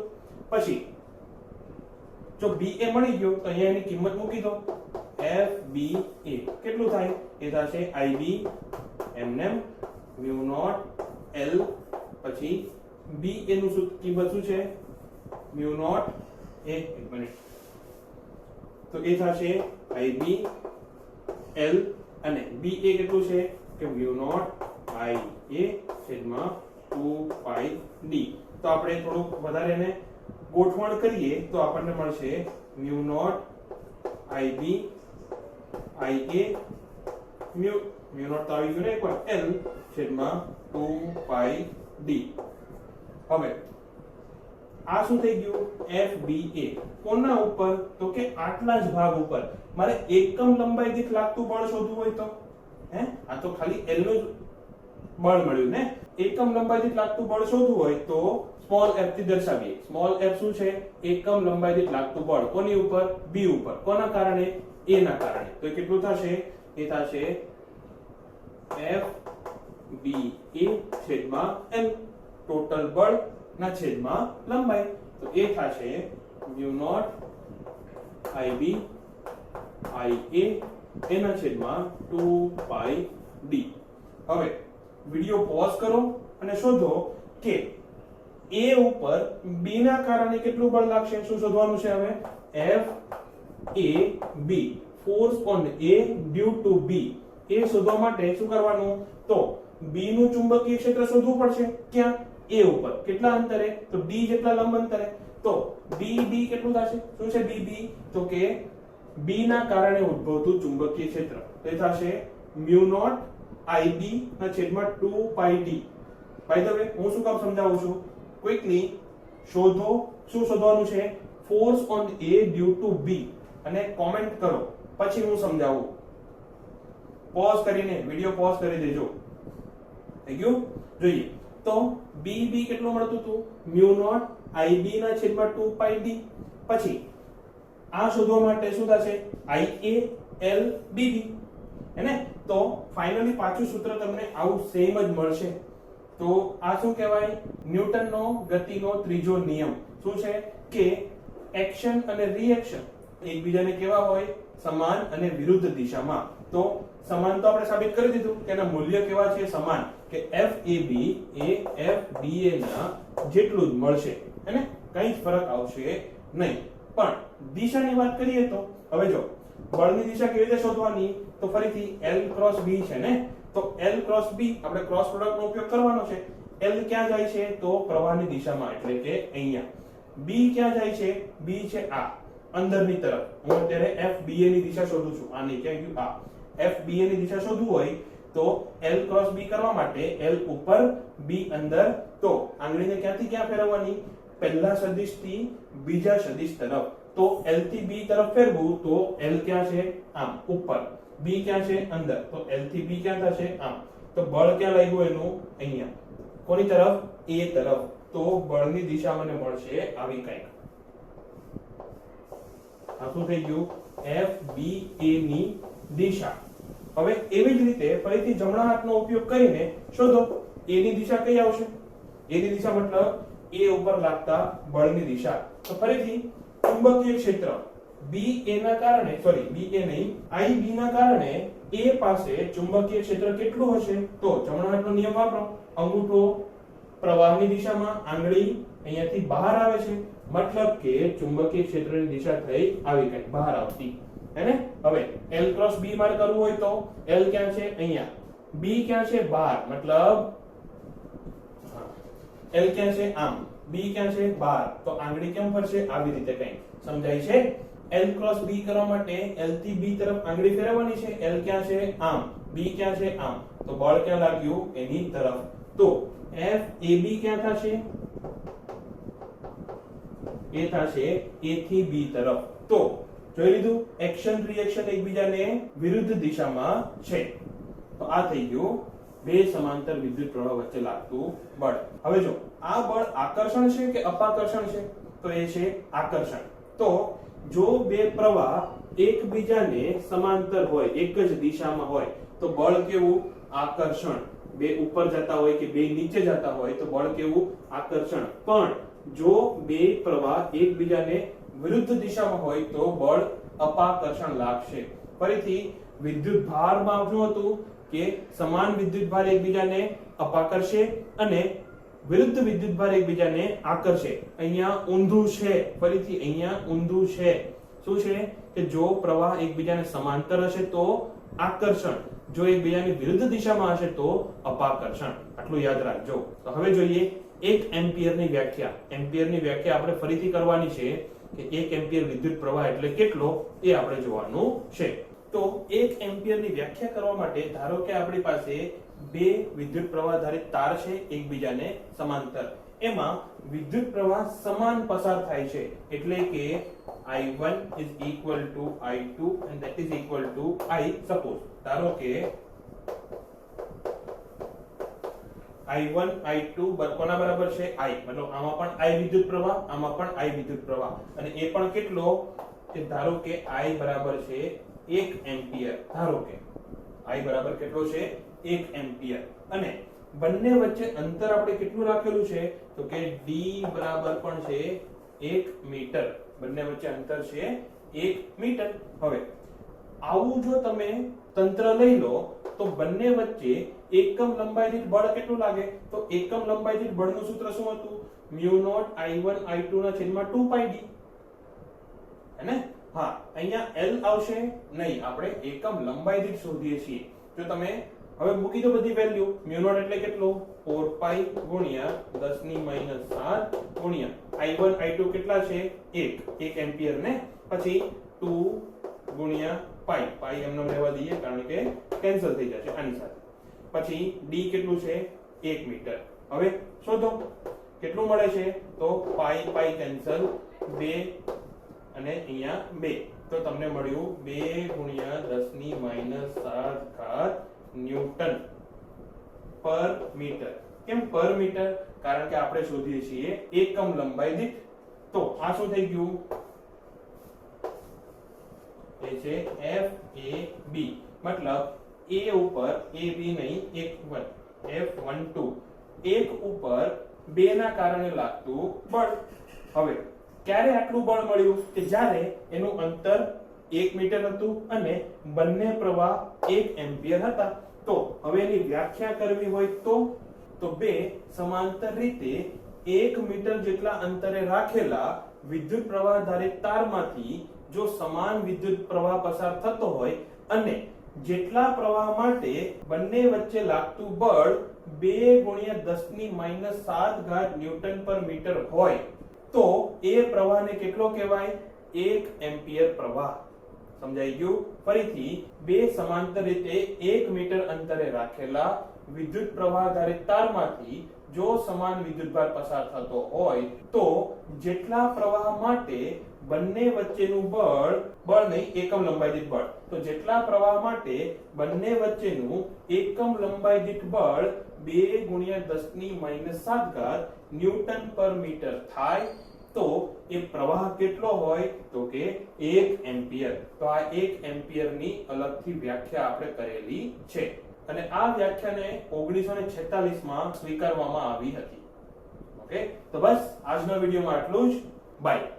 S1: પછી જો BA મળી ગયો તો અહીંયા એની કિંમત મૂકી દો. FBA કેટલું થાય? એ થશે IB એમનેમ μ0 L. પછી BA નું કિંમત શું છે? μ0 A. એક મિનિટ. તો એ થશે IB L અને BA કેટલું છે? કે μ0 IA છેદમાં 2 pi d. તો આપણે થોડુંક વધારે એને ગોઠવણ કરીએ તો આપણને મળશે μ0 IB IA μ0 તો આવી ગયું ને એકવાર L છેદમાં 2 pi d. હવે આ શું થઈ ગયું? FBA. કોના ઉપર? તો કે આટલા જ ભાગ ઉપર. મારે એકમ લંબાઈ દીઠ લાગતું બળ શોધવું હોય તો આ તો ખાલી L નું બળ મળ્યું ને. એકમ લંબાઈ દીઠ લાગતું બળ શોધવું હોય તો સ્મોલ f થી દર્શાવીએ. સ્મોલ f શું છે? એકમ લંબાઈ દીઠ લાગતું બળ. કોની ઉપર? B ઉપર. કોના કારણે? A ના કારણે. તો કેટલું થશે? એ થશે FBA છેદમાં L. ટોટલ બળ ના છેદમાં લંબાઈ. તો એ થશે μ0 IB IA એના છેદમાં 2 pi d. હવે વિડિયો પોઝ કરો અને શોધો કે A ઉપર B ના કારણે કેટલું બળ લાગશે. શું શોધવાનું છે હવે? FAB, force on A due to B. એ શોધવા માટે શું કરવાનું? તો B નું ચુંબકીય ક્ષેત્ર શોધવું પડશે. ક્યાં? A ઉપર. કેટલા અંતરે? તો D જેટલા લંબ અંતરે. તો BB કેટલું થશે? શું છે BB? તો કે B ના કારણે ઉદ્ભવતું ચુંબકીય ક્ષેત્ર. તો એ થશે μ0 IB ના છેદમાં 2 pi d. By the way હું શું કામ સમજાવું છું? ક્વિકલી શોધો. શું શોધવાનું છે? Force on A due to B અને કોમેન્ટ કરો. પછી હું સમજાવું. પોઝ કરીને વિડિયો પોઝ કરી દેજો. થઈ ગયું? જોઈએ તો BB કેટલું મળતું હતું? μ0 IB ના છેદમાં 2 pi d. પછી આ શોધવા માટે શું થશે? IA L BB. હેને? તો ફાઇનલી પાછું સૂત્ર તમને આવું સેમ જ મળશે. તો આ શું કહેવાય? ન્યૂટનનો ગતિનો ત્રીજો નિયમ. શું છે? કે એક્શન અને રિએક્શન એકબીજાને કેવા હોય? સમાન અને વિરુદ્ધ દિશામાં. તો સમાન તો આપણે સાબિત કરી દીધું કે એના મૂલ્ય કેવા છે? સમાન. કે FAB એ FBA ના જેટલું જ મળશે. હેને? કંઈ જ ફરક આવશે નહીં. પણ દિશાની વાત કરીએ તો હવે જો બળની દિશા કેવી રીતે શોધવાની? તો ફરીથી L ક્રોસ B છે ને. તો L ક્રોસ B આપણે ક્રોસ પ્રોડક્ટ નો ઉપયોગ કરવાનો છે. L ક્યાં જાય છે? તો પ્રવાહની દિશામાં, એટલે કે અહીંયા. B ક્યાં જાય છે? B છે આ અંદરની તરફ. હું અત્યારે FBA ની દિશા શોધું છું. આની ક્યાં ગયું? આ FBA ની દિશા શોધવું હોય તો L ક્રોસ B કરવા માટે L ઉપર B અંદર, તો આંગળીને ક્યાંથી ક્યાં ફેરવવાની? પહેલા સદિશથી બીજા સદિશ તરફ. તો L થી B તરફ ફેરવું તો L ક્યાં છે? આમ ઉપર. B ક્યાં છે? અંદર. તો L થી B ક્યાં થશે? આમ. તો બળ ક્યાં લાગ્યું એનું? અહીંયા. કોની તરફ? A તરફ. તો બળની દિશા મને મળશે આવી કંઈક. આ શું થઈ ગયું? F B A ની દિશા. હવે એવી જ રીતે ફરીથી જમણા હાથનો ઉપયોગ કરીને શોધો A ની દિશા કઈ આવશે? A ની દિશા મતલબ A ઉપર લાગતા બળની દિશા. તો ફરીથી ચુંબકીય ક્ષેત્ર BA ના કારણે, સોરી BA નહીં, IB ના કારણે A પાસે ચુંબકીય ક્ષેત્ર કેટલું હશે? તો જમણા હાથનો નિયમ વાપરો. અંગૂઠો પ્રવાહની દિશામાં, આંગળી અહીંયાથી બહાર આવે છે, મતલબ કે ચુંબકીય ક્ષેત્રની દિશા થઈ આવી કંઈક બહાર આવતી, હેને? હવે L ક્રોસ B મારે કરવું હોય તો L ક્યાં છે? અહીંયા. B ક્યાં છે? બહાર. મતલબ L ક્યાં છે? આમ. B ક્યાં છે? બહાર. તો આંગળી કેમ ફરશે? આવી રીતે કંઈક. સમજાય છે? L ક્રોસ B કરવા માટે L થી B તરફ આંગળી ફેરવવાની છે. L ક્યાં છે? આમ. B ક્યાં છે? આમ. તો બળ ક્યાં લાગ્યું? એની તરફ. તો F AB ક્યાં થશે? એ થશે A થી B તરફ. તો જોઈ લીધું, એક્શન રિએક્શન એકબીજાને વિરુદ્ધ દિશામાં છે. તો આ થઈ ગયું બે સમાંતર વિદ્યુત પ્રવાહ વચ્ચે લાગતું બળ. હવે જો આ બળ આકર્ષણ છે કે અપાકર્ષણ છે? તો એ છે આકર્ષણ. તો જો બે પ્રવાહ એકબીજાને સમાંતર હોય, એક જ દિશામાં હોય, તો બળ કેવું? આકર્ષણ. બે ઉપર જતા હોય કે બે નીચે જતા હોય તો બળ કેવું? આકર્ષણ. પણ જો બે પ્રવાહ એકબીજાને વિરુદ્ધ દિશામાં હોય તો બળ અપાકર્ષણ લાગશે. ફરીથી વિદ્યુત ભારમાં શું હતું કે સમાન વિદ્યુત ભાર એકબીજાને અપાકર્ષે અને વિરુદ્ધ વિદ્યુત ભાર એકબીજાને આકર્ષે. અહીંયા ઊંધું છે, ફરીથી અહીંયા ઊંધું છે. શું છે કે જો પ્રવાહ એકબીજાને સમાંતર હશે તો આકર્ષણ, જો એકબીજાની વિરુદ્ધ દિશામાં હશે તો અપાકર્ષણ. આટલું યાદ રાખજો. તો હવે જોઈએ 1 એમ્પિયરની વ્યાખ્યા. એમ્પિયરની વ્યાખ્યા આપણે ફરીથી કરવાની છે કે 1 એમ્પિયર વિદ્યુત પ્રવાહ એટલે કેટલો એ આપણે જોવાનું છે. તો 1 એમ્પિયરની વ્યાખ્યા કરવા માટે ધારો કે આપણી પાસે બે વિદ્યુત પ્રવાહ ધારિત તાર છે એકબીજાને સમાંતર. એમાં વિદ્યુત પ્રવાહ સમાન પસાર થાય છે, એટલે કે I1 is equal to I2 and that is equal to I. Suppose ધારો કે I1 I2 કોના બરાબર છે? I. મતલબ આમાં પણ I વિદ્યુત પ્રવાહ, આમાં પણ I વિદ્યુત પ્રવાહ, અને એ પણ કેટલો? કે ધારો કે I બરાબર છે 1 એમ્પિયર. ધારો કે I બરાબર કેટલો છે? 1 એમ્પિયર. અને બંને વચ્ચે અંતર આપણે કેટલું રાખેલું છે? તો કે D બરાબર પણ છે 1 મીટર. બંને વચ્ચે અંતર છે 1 મીટર. હવે આવું જો તમે તંત્ર લઈ લો તો બંને વચ્ચે એકમ લંબાઈ દીઠ બળ કેટલું લાગે? તો એકમ લંબાઈ દીઠ બળનું સૂત્ર શું હતું? μ0 I1 I2 ના છેદમાં 2πd. હેને? હા, અહીંયા L આવશે નહીં, આપણે એકમ લંબાઈ દીઠ શોધીએ છીએ. જો તમે હવે મૂકી દો બધી વેલ્યુ. μ0 એટલે કેટલો? 4π ગુણ્યા 10 ની -7 ગુણ્યા I1 I2 કેટલા છે? 1 એમ્પિયર ને, પછી 2 ગુણ્યા પાઈ. પાઈ એમને રહેવા દઈએ કારણ કે કેન્સલ થઈ જશે આની સાથે. પછી D કેટલું છે? 1 મીટર. હવે શોધો કેટલું મળે છે? તો પાઈ પાઈ કેન્સલ, 2 અને અહીંયા 2. તો તમને મળ્યું 2 ગુણ્યા 10 ની -7 ઘાત ન્યૂટન પર મીટર. કેમ પર મીટર? કારણ કે આપણે શોધીએ છીએ એકમ લંબાઈ દીઠ. તો આ શું થઈ ગયું? એ છે FAB. મતલબ A ઉપર AB નહીં, F12 એક ઉપર 2 ના કારણે લાગતું બળ. હવે ક્યારે આટલું બળ મળ્યું? કે જ્યારે એનું અંતર 1 મીટર હતું અને બંને પ્રવાહ 1 એમ્પિયર હતા. તો હવે એની વ્યાખ્યા કરવી હોય તો બે સમાંતર રીતે 1 મીટર જેટલા અંતરે રાખેલા વિદ્યુત પ્રવાહ ધારિત તારમાંથી જો સમાન વિદ્યુત પ્રવાહ પસાર થતો હોય અને જેટલા પ્રવાહ માટે બંને વચ્ચે લાગતું બળ 2 ગુણ્યા 10 ની -7 ઘાત ન્યૂટન પર મીટર હોય તો એ પ્રવાહને કેટલો કહેવાય? 1 એમ્પિયર પ્રવાહ. સમજાઈ ગયું? ફરીથી બે સમાંતર રીતે 1 મીટર અંતરે રાખેલા વિદ્યુત પ્રવાહ ધારિત તારમાંથી જો સમાન વિદ્યુતભાર પસાર થતો હોય તો જેટલા પ્રવાહ માટે બંને વચ્ચેનું બળ નહીં, એકમ લંબાઈ દીઠ બળ, તો જેટલા પ્રવાહ માટે બંને વચ્ચેનું એકમ લંબાઈ દીઠ બળ 2 × 10⁻⁷ ન્યૂટન પર મીટર થાય તો એ પ્રવાહ કેટલો હોય? તો કે 1 એમ્પિયર. તો આ 1 એમ્પિયર ની અલગથી વ્યાખ્યા આપણે કરેલી છે અને આ વ્યાખ્યાને 1946 માં સ્વીકારવામાં આવી હતી. ઓકે, તો બસ આજના વિડિયોમાં આટલું જ. બાય.